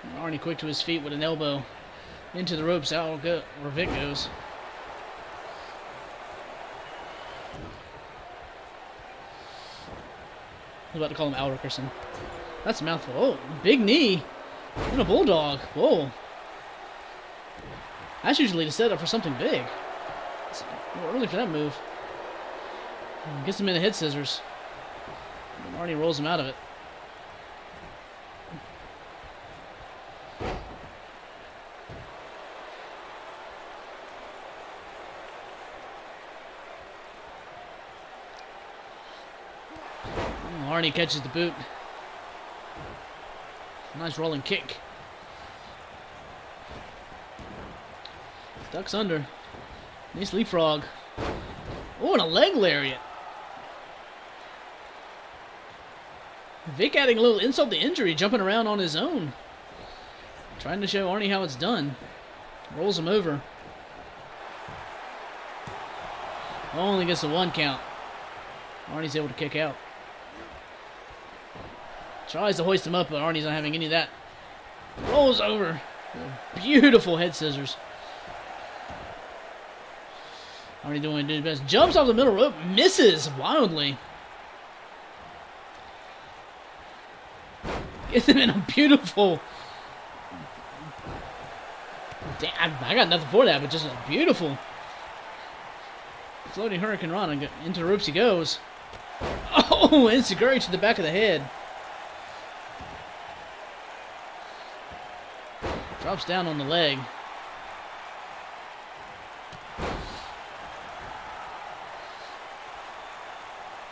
S1: And Arnie quick to his feet with an elbow into the ropes, out where Vic goes. I was about to call him Alrikerson. That's a mouthful. Oh, big knee. And a bulldog. Whoa. That's usually the setup for something big. It's a little early for that move. Gets him in the head scissors. And Arnie rolls him out of it. Arnie catches the boot. Nice rolling kick. Ducks under. Nice leapfrog. Oh, and a leg lariat. Vic adding a little insult to injury, jumping around on his own. Trying to show Arnie how it's done. Rolls him over. Only gets a 1 count. Arnie's able to kick out. Tries to hoist him up, but Arnie's not having any of that. Rolls over. Beautiful head scissors. Arnie doing his best. Jumps off the middle rope. Misses wildly. Gets him in a beautiful... Damn, I got nothing for that, but just a beautiful... Floating Hurricane Rana. Into the ropes he goes. Oh, Enziguri to the back of the head. Drops down on the leg.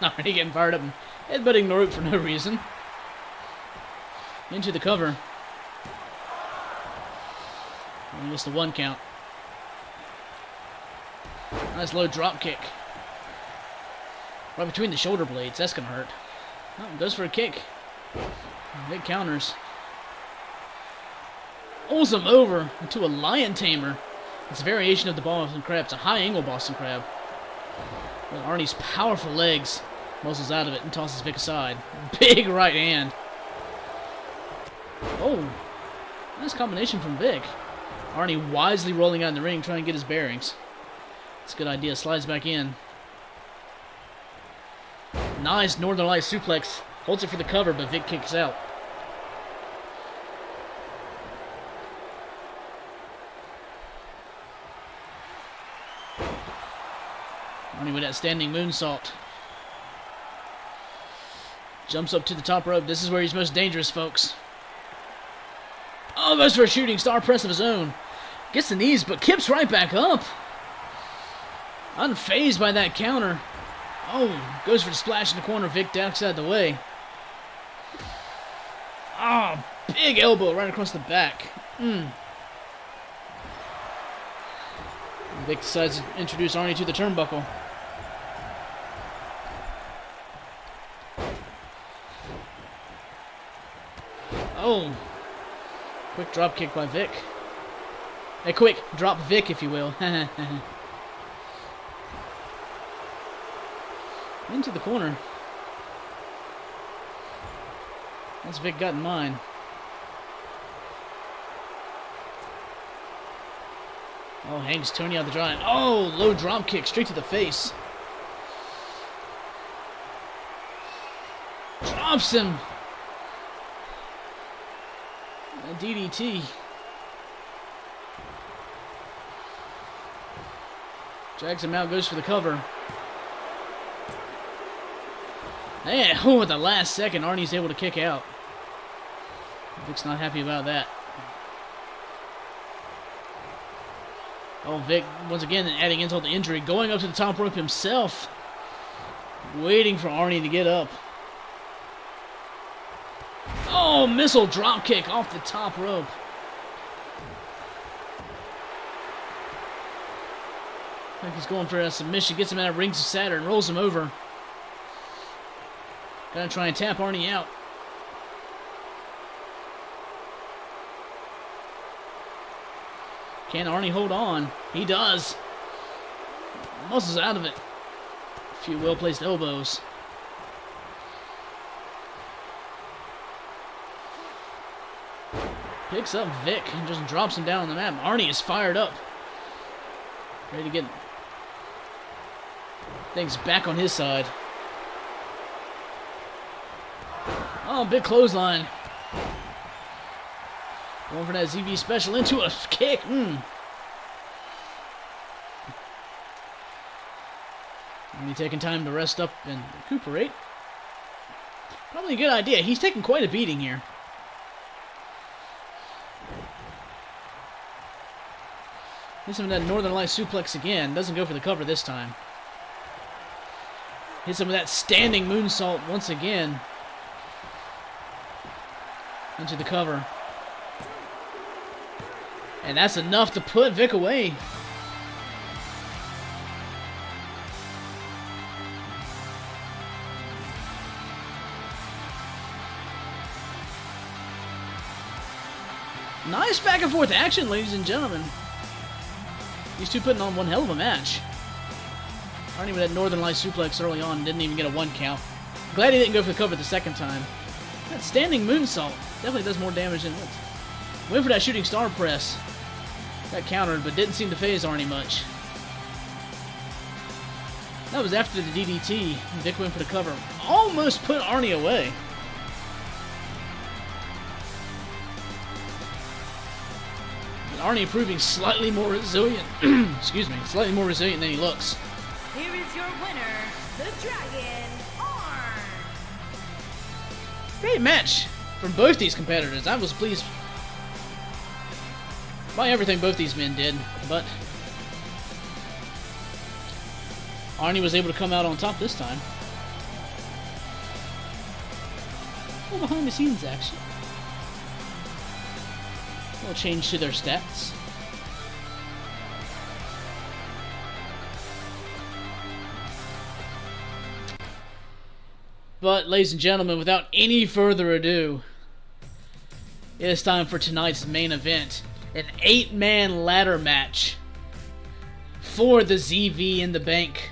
S1: Already getting fired up and headbutting the rope for no reason. Into the cover. And missed the 1 count. Nice low drop kick. Right between the shoulder blades. That's going to hurt. Oh, goes for a kick. Big counters. Pulls him over into a lion tamer. It's a variation of the Boston Crab. It's a high angle Boston Crab. With Arnie's powerful legs. Muscles out of it and tosses Vic aside. Big right hand. Oh. Nice combination from Vic. Arnie wisely rolling out in the ring, trying to get his bearings. It's a good idea. Slides back in. Nice Northern Lights suplex. Holds it for the cover, but Vic kicks out. Arnie with that standing moonsault. Jumps up to the top rope. This is where he's most dangerous, folks. Oh, goes for a shooting star press of his own. Gets the knees, but kips right back up. Unfazed by that counter. Oh, goes for the splash in the corner. Vic ducks out of the way. Oh, big elbow right across the back. Vic decides to introduce Arnie to the turnbuckle. Oh, quick drop kick by Vic. A quick drop Vic, if you will. Into the corner. What's Vic got in mind? Oh, hangs Tony out the drawing. Oh, low drop kick straight to the face. Drops him. A DDT. Drags him out, goes for the cover. And at the last second, Arnie's able to kick out. Vic's not happy about that. Oh, Vic, once again, adding insult to injury, going up to the top rope himself. Waiting for Arnie to get up. Oh, missile drop kick off the top rope. I think he's going for a submission. Gets him out of Rings of Saturn. Rolls him over. Gotta try and tap Arnie out. Can Arnie hold on? He does. Muscles out of it. A few well-placed elbows. Picks up Vic and just drops him down on the mat. Arnie is fired up. Ready to get things back on his side. Oh, big clothesline. Going for that ZV special into a kick. Arnie taking time to rest up and recuperate. Probably a good idea. He's taking quite a beating here. Hits him with that Northern Lights suplex again. Doesn't go for the cover this time. Hits him with that standing moonsault once again. Into the cover. And that's enough to put Vic away. Nice back and forth action, ladies and gentlemen. These two putting on one hell of a match. Arnie with that Northern Light suplex early on didn't even get a 1 count. Glad he didn't go for the cover the second time. That standing moonsault definitely does more damage than it looks. Went for that shooting star press. Got countered, but didn't seem to phase Arnie much. That was after the DDT. Vic went for the cover. Almost put Arnie away. Arnie proving slightly more resilient. Excuse me, slightly more resilient than he looks.
S4: Here is your winner, the Dragon, Arn.
S1: Great match from both these competitors. I was pleased by everything both these men did, but Arnie was able to come out on top this time. A little behind the scenes action. A little change to their stats. But, ladies and gentlemen, without any further ado, it is time for tonight's main event. An 8-man ladder match for the ZV in the Bank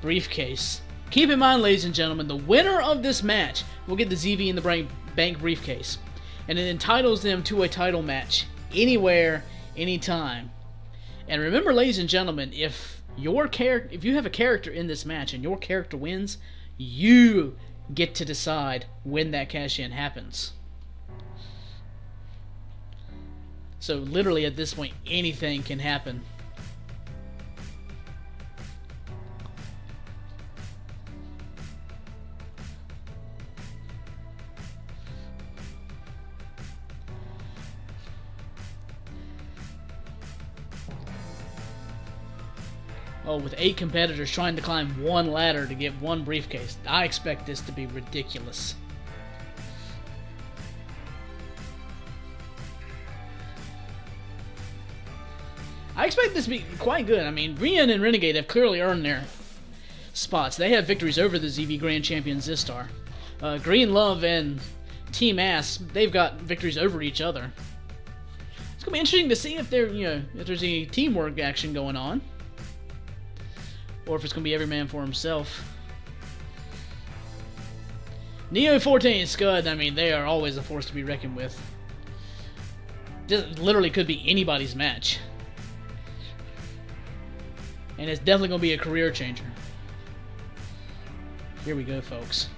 S1: Briefcase. Keep in mind, ladies and gentlemen, the winner of this match will get the ZV in the Bank Briefcase. And it entitles them to a title match anywhere, anytime. And remember, ladies and gentlemen, if you have a character in this match and your character wins, you get to decide when that cash-in happens. So literally at this point, anything can happen. Oh, with 8 competitors trying to climb one ladder to get one briefcase, I expect this to be ridiculous. I expect this to be quite good. I mean, Rian and Renegade have clearly earned their spots. They have victories over the ZV Grand Champion Zistar. Green Love and Team Ass, they've got victories over each other. It's gonna be interesting to see if if there's any teamwork action going on, or if it's gonna be every man for himself. Neo 14 and Scud, I mean, they are always a force to be reckoned with. Just literally could be anybody's match. And it's definitely going to be a career changer. Here we go, folks.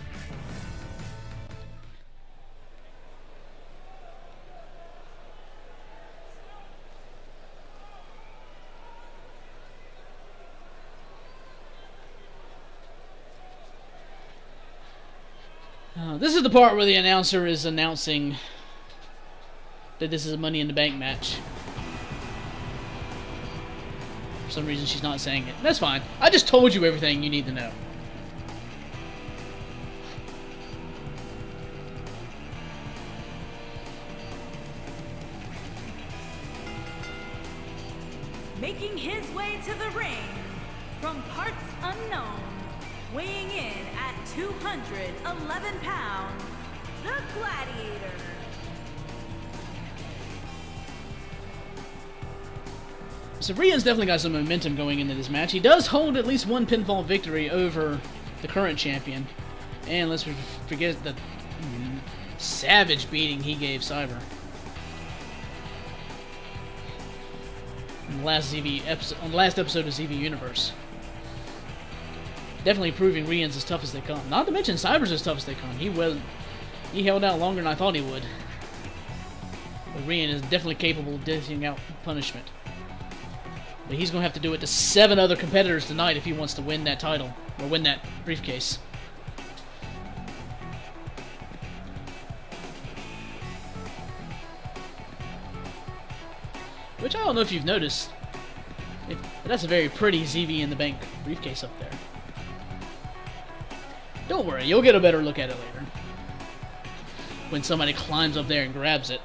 S1: This is the part where the announcer is announcing that this is a Money in the Bank match. For some reason she's not saying it. That's fine. I just told you everything you need to know.
S4: Making his way to the ring from parts unknown, weighing in at 211 pounds, the Gladiator.
S1: So Rian's definitely got some momentum going into this match. He does hold at least one pinfall victory over the current champion. And let's forget the savage beating he gave Cyber on the last episode of ZV Universe. Definitely proving Rian's as tough as they come. Not to mention Cyber's as tough as they come. He held out longer than I thought he would. But Rian is definitely capable of dishing out punishment. But he's going to have to do it to 7 other competitors tonight if he wants to win that title, or win that briefcase. Which I don't know if you've noticed. But that's a very pretty ZV in the Bank briefcase up there. Don't worry, you'll get a better look at it later. When somebody climbs up there and grabs it.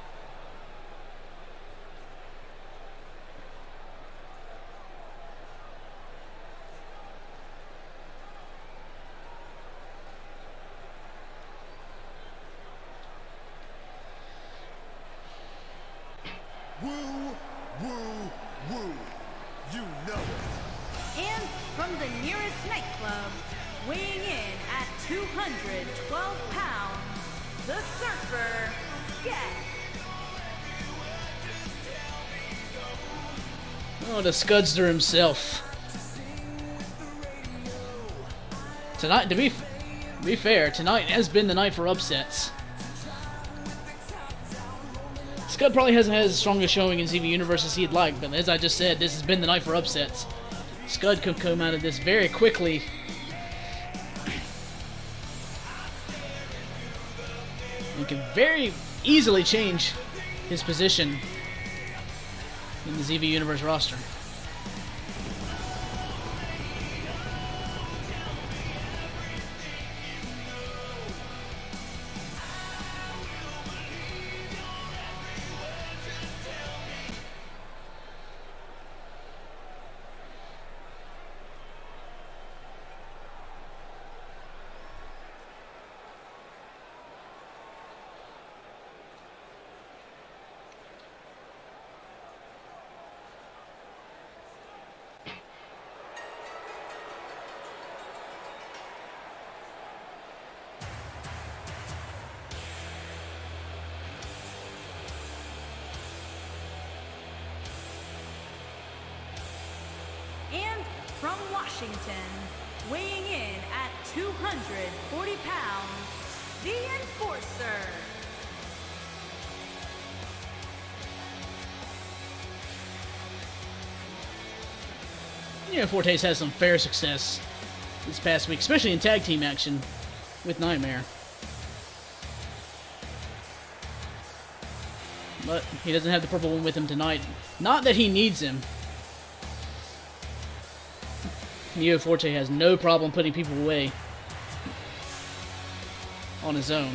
S2: Woo, woo, woo. You know it.
S4: And from the nearest nightclub, weighing in at 212 pounds, the Surfer, Sket.
S1: Oh, the Scudster himself. Tonight, to be fair, tonight has been the night for upsets. Scud probably hasn't had as strong a showing in CV Universe as he'd like, but as I just said, this has been the night for upsets. Scud could come out of this very quickly. And can very easily change his position in the ZV Universe roster.
S4: And from Washington, weighing in at 240 pounds, the Enforcer.
S1: Yeah, Fortes has some fair success this past week, especially in tag team action with Nightmare. But he doesn't have the purple one with him tonight. Not that he needs him. Neo Forte has no problem putting people away on his own.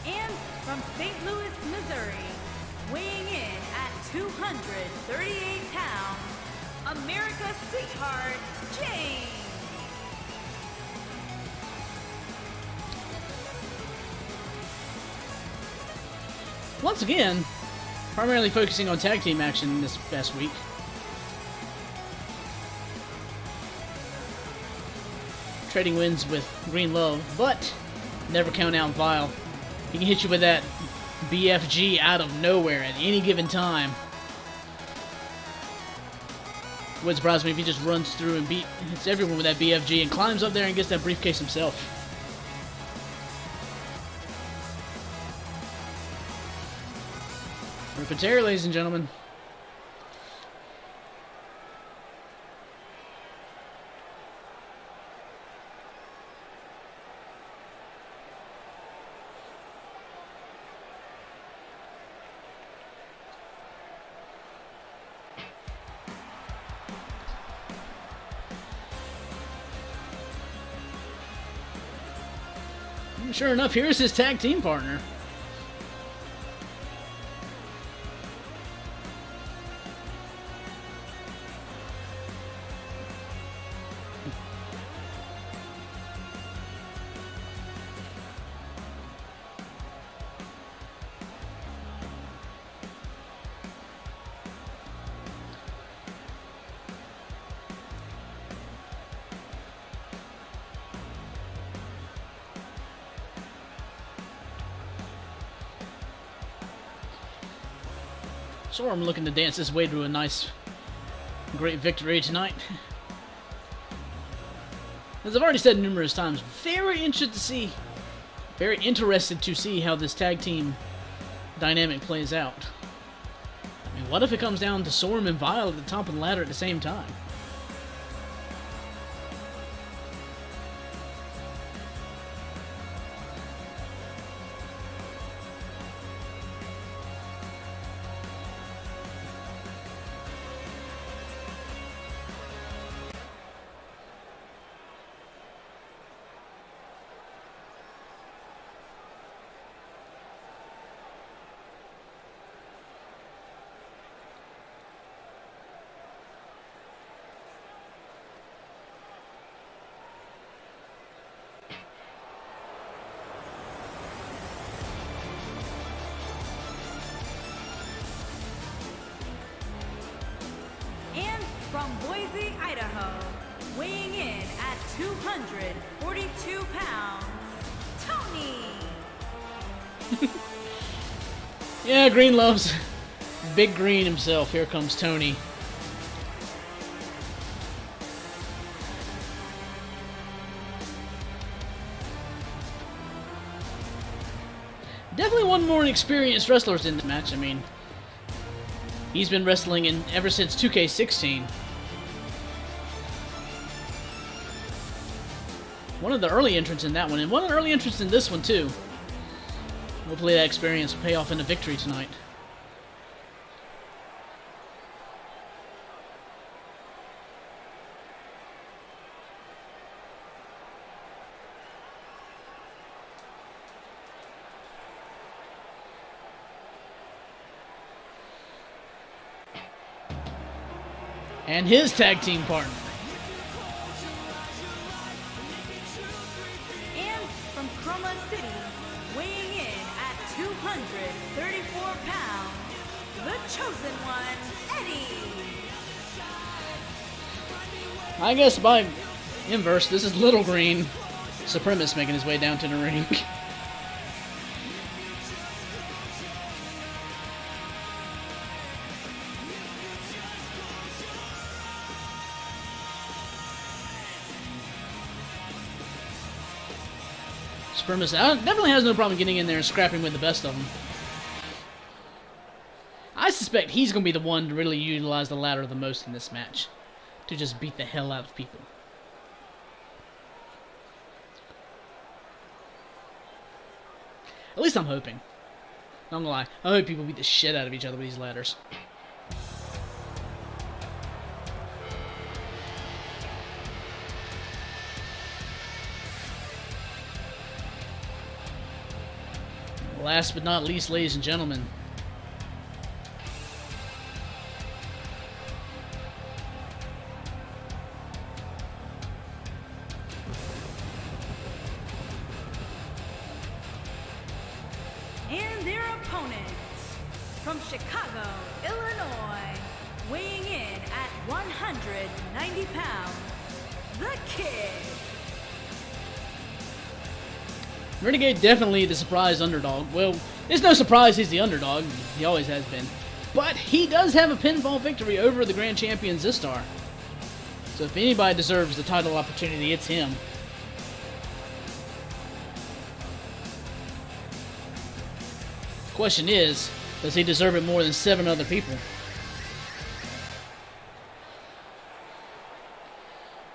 S4: And from St. Louis, Missouri, weighing in at 238 pounds, America's sweetheart, James.
S1: Once again, primarily focusing on tag team action this past week. Trading wins with Green Love, but never count out Vile. He can hit you with that BFG out of nowhere at any given time. Wouldn't surprise me if he just runs through and hits everyone with that BFG and climbs up there and gets that briefcase himself. Repetere, ladies and gentlemen. Sure enough, here's his tag team partner. Storm looking to dance his way to a nice, great victory tonight. As I've already said numerous times, very interested to see how this tag team dynamic plays out. I mean, what if it comes down to Storm and Vile at the top of the ladder at the same time?
S4: from Boise, Idaho, weighing in at 242 pounds, Tony.
S1: Yeah, Green loves Big Green himself. Here comes Tony. Definitely one more experienced wrestlers in this match. I mean, he's been wrestling ever since 2K16. One of the early entrants in that one, and one of the early entrants in this one too. Hopefully that experience will pay off in a victory tonight. And his tag team partner.
S4: And from Chroma City, weighing in at 234 pounds, the chosen one, Eddie.
S1: I guess by inverse, this is Little Green Supremacist making his way down to the ring. Supremacist definitely has no problem getting in there and scrapping with the best of them. I suspect he's going to be the one to really utilize the ladder the most in this match. To just beat the hell out of people. At least I'm hoping. Not gonna lie. I hope people beat the shit out of each other with these ladders. Last but not least, ladies and gentlemen.
S4: And their opponents, from Chicago, Illinois, weighing in at 190 pounds, the Kid.
S1: Renegade definitely the surprise underdog. Well, it's no surprise he's the underdog. He always has been. But he does have a pinfall victory over the grand champion Zistar. So if anybody deserves the title opportunity, it's him. Question is, does he deserve it more than 7 other people?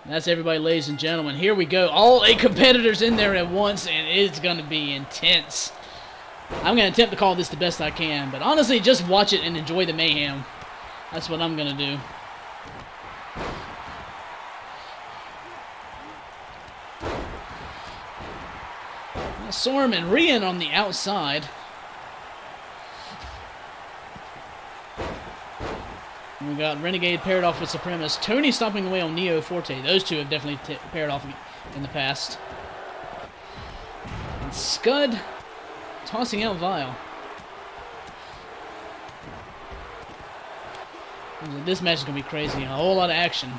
S1: That's everybody, ladies and gentlemen. Here we go. All 8 competitors in there at once, and it's going to be intense. I'm going to attempt to call this the best I can, but honestly, just watch it and enjoy the mayhem. That's what I'm going to do. Storm and Rian on the outside. We got Renegade paired off with Supremacist. Tony stomping away on Neo Forte. Those two have definitely paired off in the past. And Scud tossing out Vile. This match is going to be crazy. A whole lot of action.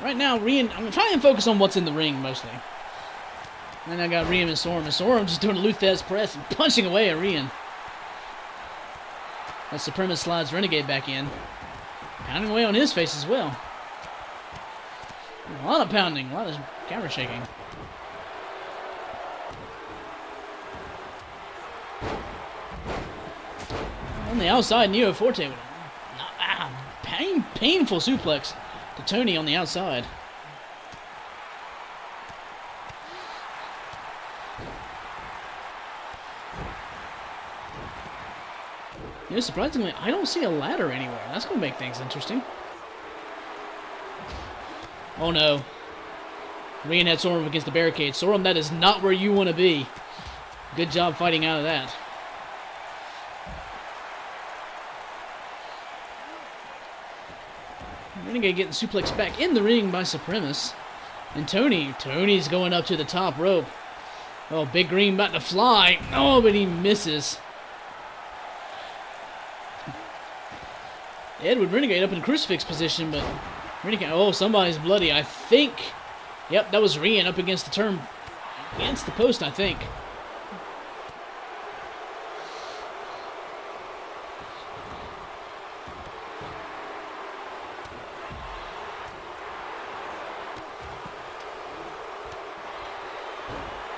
S1: Right now, Rian, I'm trying to focus on what's in the ring mostly. And I got Rian and Sorum. And Sorum just doing a Luthez press and punching away at Rian. That Supremacist slides Renegade back in. Pounding away on his face as well. A lot of pounding, a lot of camera shaking. On the outside, Neo Forte with a painful suplex to Tony on the outside. You know, surprisingly, I don't see a ladder anywhere. That's going to make things interesting. Oh no. Rian had Sorum against the barricade. Sorum, that is not where you want to be. Good job fighting out of that. Renegade getting suplexed back in the ring by Supremacist. And Tony's going up to the top rope. Oh, Big Green about to fly. Oh, but he misses. Ed with Renegade up in crucifix position, but Renegade, oh, somebody's bloody, I think. Yep, that was Rian up against the post, I think.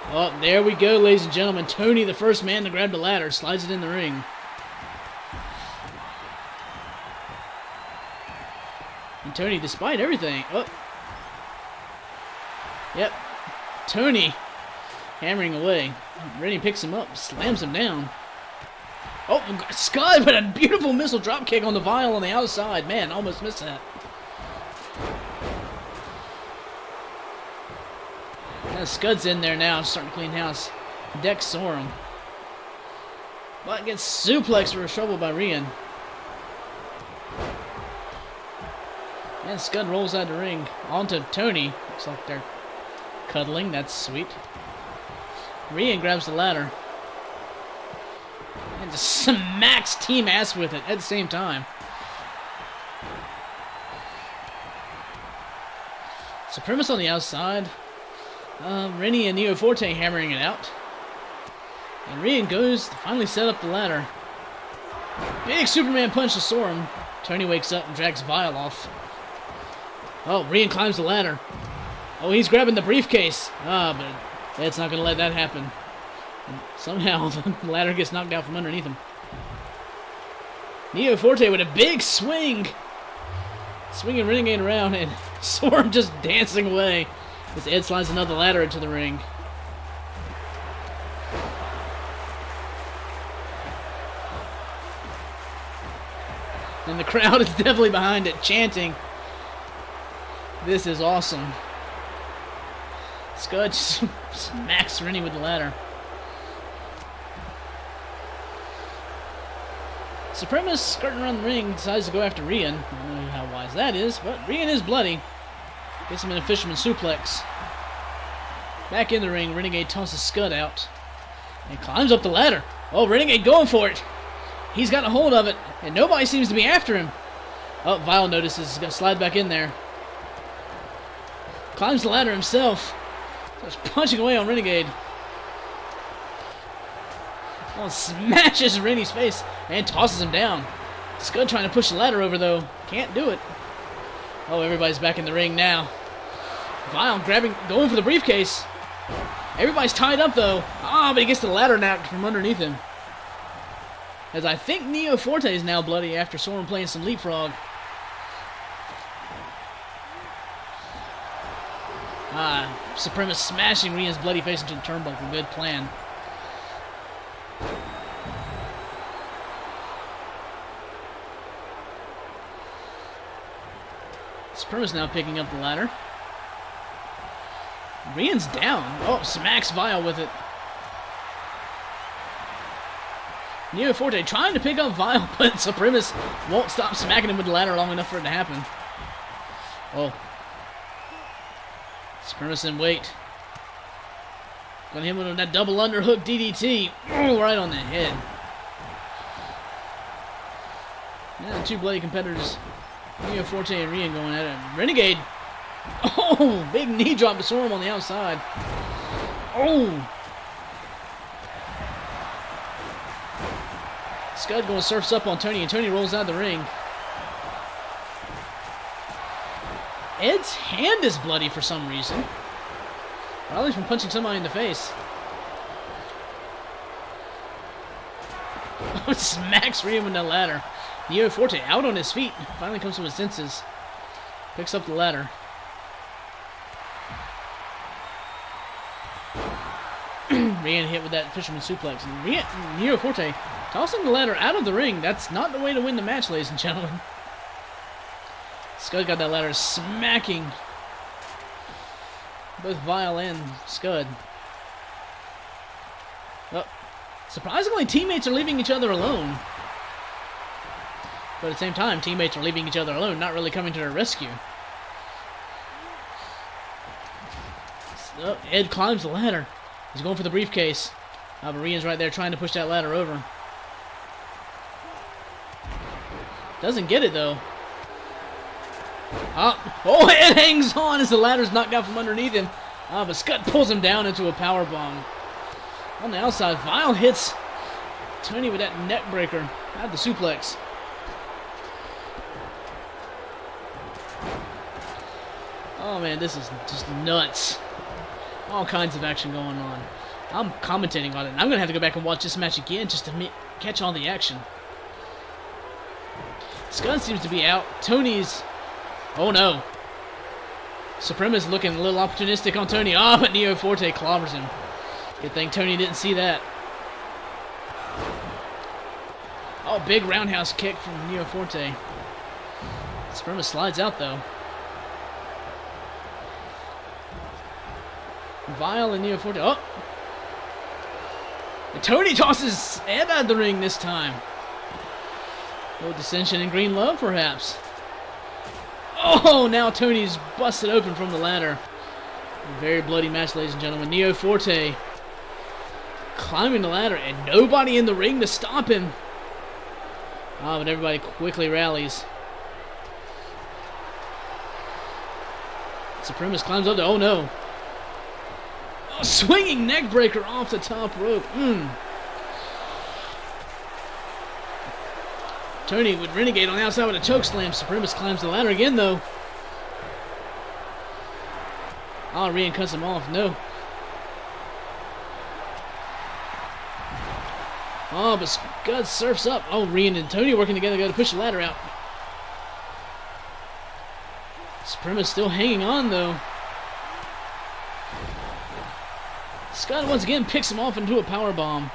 S1: Oh, there we go, ladies and gentlemen. Tony, the first man to grab the ladder, slides it in the ring. And Tony, despite everything, oh. Yep, Tony hammering away. Rennie picks him up, slams him down. Oh, Scud with a beautiful missile drop kick on the vial on the outside. Man, almost missed that. Scud's in there now, starting to clean house. Dex Sorum. But gets suplexed for a trouble by Rian. And Scud rolls out the ring onto Tony. Looks like they're cuddling. That's sweet. Rian grabs the ladder. And just smacks Team Ass with it at the same time. Supremacist on the outside. Rennie and Neo Forte hammering it out. And Rian goes to finally set up the ladder. Big Superman punch to Sorum. Tony wakes up and drags Vial off. Oh, Rian climbs the ladder. Oh, he's grabbing the briefcase. But that's not going to let that happen. And somehow the ladder gets knocked out from underneath him. Neo Forte with a big swing. Swinging Renegade around, and Sorum just dancing away as Ed slides another ladder into the ring. And the crowd is definitely behind it, chanting. This is awesome. Scud smacks Rennie with the ladder. Supremacist, skirting around the ring, decides to go after Rian. I don't know how wise that is, but Rian is bloody. Gets him in a fisherman suplex. Back in the ring, Renegade tosses Scud out. And climbs up the ladder. Oh, Renegade going for it. He's got a hold of it, and nobody seems to be after him. Oh, Vial notices. He's going to slide back in there. Climbs the ladder himself. Starts punching away on Renegade. Oh, smashes Rennie's face and tosses him down. Scud trying to push the ladder over, though. Can't do it. Oh, everybody's back in the ring now. Vial going for the briefcase. Everybody's tied up, though. Ah, but he gets the ladder knocked from underneath him. As I think Neo Forte is now bloody after Sorum playing some leapfrog. Supremacist smashing Rian's bloody face into the turnbuckle. Good plan. Supremacist now picking up the ladder. Rian's down. Oh, smacks Vial with it. Neo Forte trying to pick up Vial, but Supremacist won't stop smacking him with the ladder long enough for it to happen. Oh. Supremacist in wait. Gonna hit him with that double underhook DDT. Oh, right on the head. Yeah, two bloody competitors. Neo Forte and Rian going at it. Renegade. Oh, big knee drop to Sorum on the outside. Oh. Scud going surfs up on Tony, and Tony rolls out of the ring. Ed's hand is bloody for some reason. Probably from punching somebody in the face. Smacks Rian with the ladder. Neo Forte out on his feet. Finally comes to his senses. Picks up the ladder. Rian hit with that fisherman suplex. And Neo Forte tossing the ladder out of the ring. That's not the way to win the match, ladies and gentlemen. Scud got that ladder smacking both Vial and Scud. Oh, surprisingly, teammates are leaving each other alone. But at the same time, teammates are leaving each other alone, not really coming to their rescue. So, Ed climbs the ladder. He's going for the briefcase. Rian's right there trying to push that ladder over. Doesn't get it though. Oh, it hangs on as the ladder's knocked out from underneath him. But Scott pulls him down into a power bomb. On the outside, Vile hits Tony with that neck breaker. Had the suplex. Oh man, this is just nuts. All kinds of action going on. I'm commentating on it, and I'm gonna have to go back and watch this match again just to catch all the action. Scott seems to be out. Tony's... Oh no. Suprema's looking a little opportunistic on Tony. But Neo Forte clobbers him. Good thing Tony didn't see that. Oh, big roundhouse kick from Neo Forte. Suprema slides out though. Vile and Neo Forte. Oh! And Tony tosses Ed out of the ring this time. No dissension in Green Love, perhaps. Oh, now Tony's busted open from the ladder. A very bloody match, ladies and gentlemen. Neo Forte climbing the ladder and nobody in the ring to stop him. But everybody quickly rallies. Supremus climbs up there. Oh no. Oh, swinging neck breaker off the top rope. Tony with Renegade on the outside with a choke slam. Supremus climbs the ladder again though. Rian cuts him off. No. But Scud surfs up. Rian and Tony working together to push the ladder out. Supremus still hanging on though. Scott once again picks him off into a powerbomb.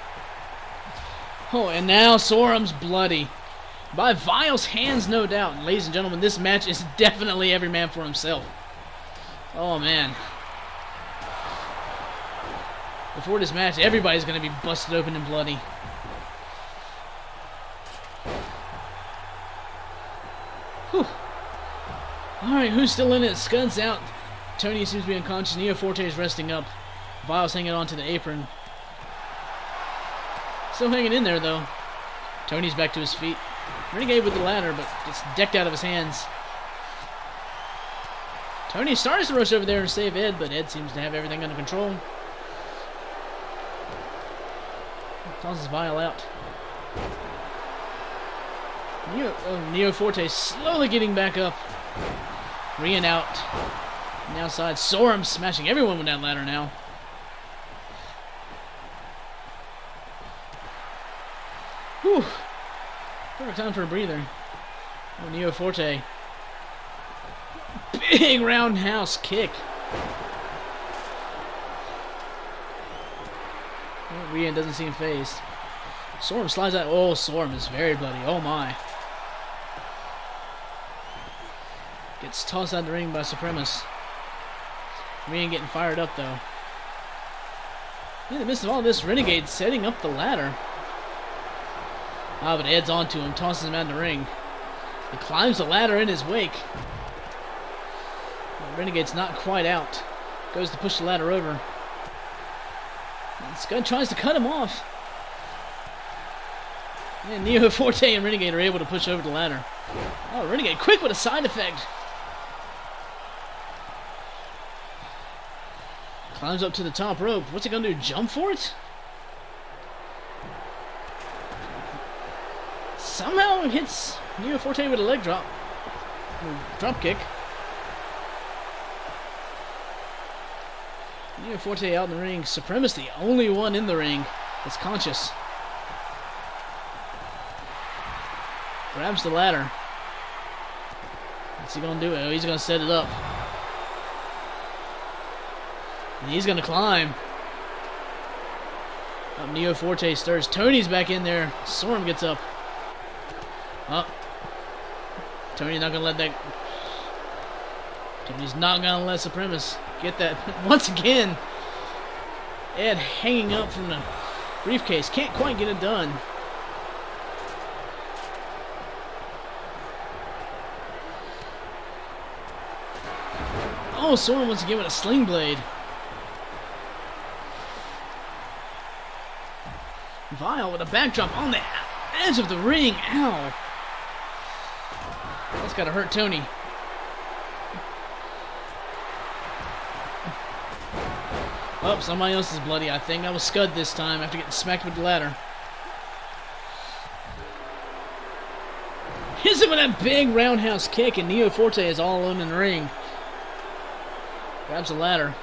S1: And now Sorum's bloody. By Vile's hands, no doubt. And ladies and gentlemen, this match is definitely every man for himself. Oh, man. Before this match, everybody's going to be busted open and bloody. Whew. Alright, who's still in it? Scud's out. Tony seems to be unconscious. Neo Forte is resting up. Vile's hanging on to the apron. Still hanging in there, though. Tony's back to his feet. Renegade with the ladder, but gets decked out of his hands. Tony starts to rush over there and save Ed, but Ed seems to have everything under control. Tosses Vile out. Neo Forte slowly getting back up. Rian out. On the outside, Sorum smashing everyone with that ladder now. Whew. Perfect time for a breather. Neo Forte. Big roundhouse kick. Rian doesn't seem phased. Sorum slides out. Sorum is very bloody. Oh my. Gets tossed out of the ring by Supremus. Rian getting fired up though. In the midst of all this, Renegade setting up the ladder. But Ed's onto him, tosses him out of the ring. He climbs the ladder in his wake. But Renegade's not quite out. Goes to push the ladder over. And Scud tries to cut him off. And Neo Forte and Renegade are able to push over the ladder. Renegade quick with a side effect. Climbs up to the top rope. What's he going to do? Jump for it? Somehow hits Neo Forte with a leg drop. Drop kick. Neo Forte out in the ring. Supremus the only one in the ring that's conscious. Grabs the ladder. What's he going to do? He's going to set it up. And he's going to climb. Neo Forte stirs. Tony's back in there. Sorum gets up. Tony's not gonna let that. Tony's not gonna let Supremus get that. Once again, Ed hanging up from the briefcase. Can't quite get it done. Sorum once again with a sling blade. Vile with a backdrop on the edge of the ring. Ow. That's gotta hurt Tony. Oh, somebody else is bloody, I think. That was Scud this time after getting smacked with the ladder. Hits him with that big roundhouse kick, and Neo Forte is all alone in the ring. Grabs the ladder.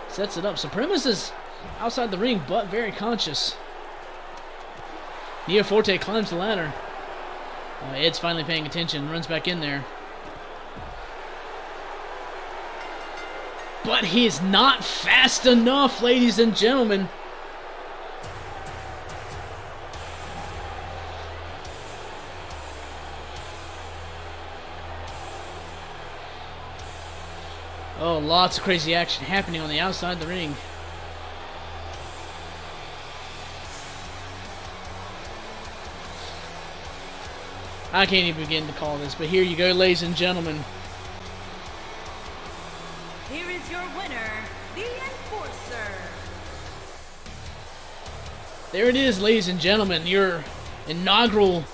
S1: Sets it up. Suprema's is outside the ring, but very conscious. Neo Forte climbs the ladder. Ed's finally paying attention, runs back in there. But he's not fast enough, ladies and gentlemen. Oh, lots of crazy action happening on the outside of the ring. I can't even begin to call this, but here you go, ladies and gentlemen.
S4: Here is your winner, the Enforcer.
S1: There it is, ladies and gentlemen, your inaugural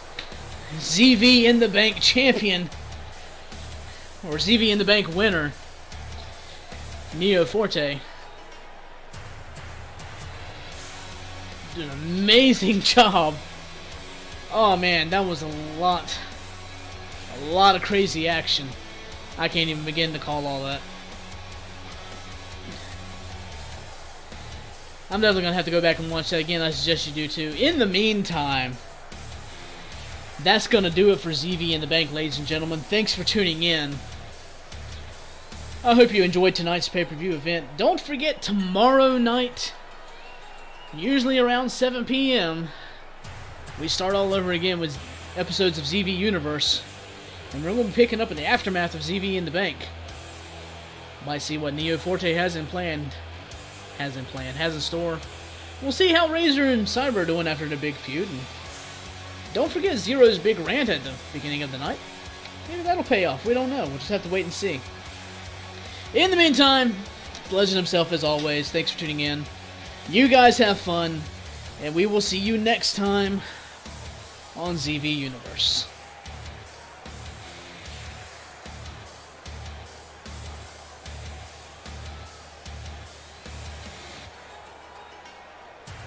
S1: ZV in the Bank champion, or ZV in the Bank winner, Neo Forte. Did an amazing job. Oh man, that was a lot of crazy action. I can't even begin to call all that. I'm definitely going to have to go back and watch that again. I suggest you do too. In the meantime, that's going to do it for ZV in the Bank, ladies and gentlemen. Thanks for tuning in. I hope you enjoyed tonight's pay-per-view event. Don't forget, tomorrow night, usually around 7 p.m., we start all over again with episodes of ZV Universe. And we're going to be picking up in the aftermath of ZV in the Bank. Might see what Neo Forte has in store. We'll see how Razor and Cyber are doing after the big feud. And don't forget Zero's big rant at the beginning of the night. Maybe that'll pay off. We don't know. We'll just have to wait and see. In the meantime, the Legend himself as always. Thanks for tuning in. You guys have fun. And we will see you next time on ZV Universe.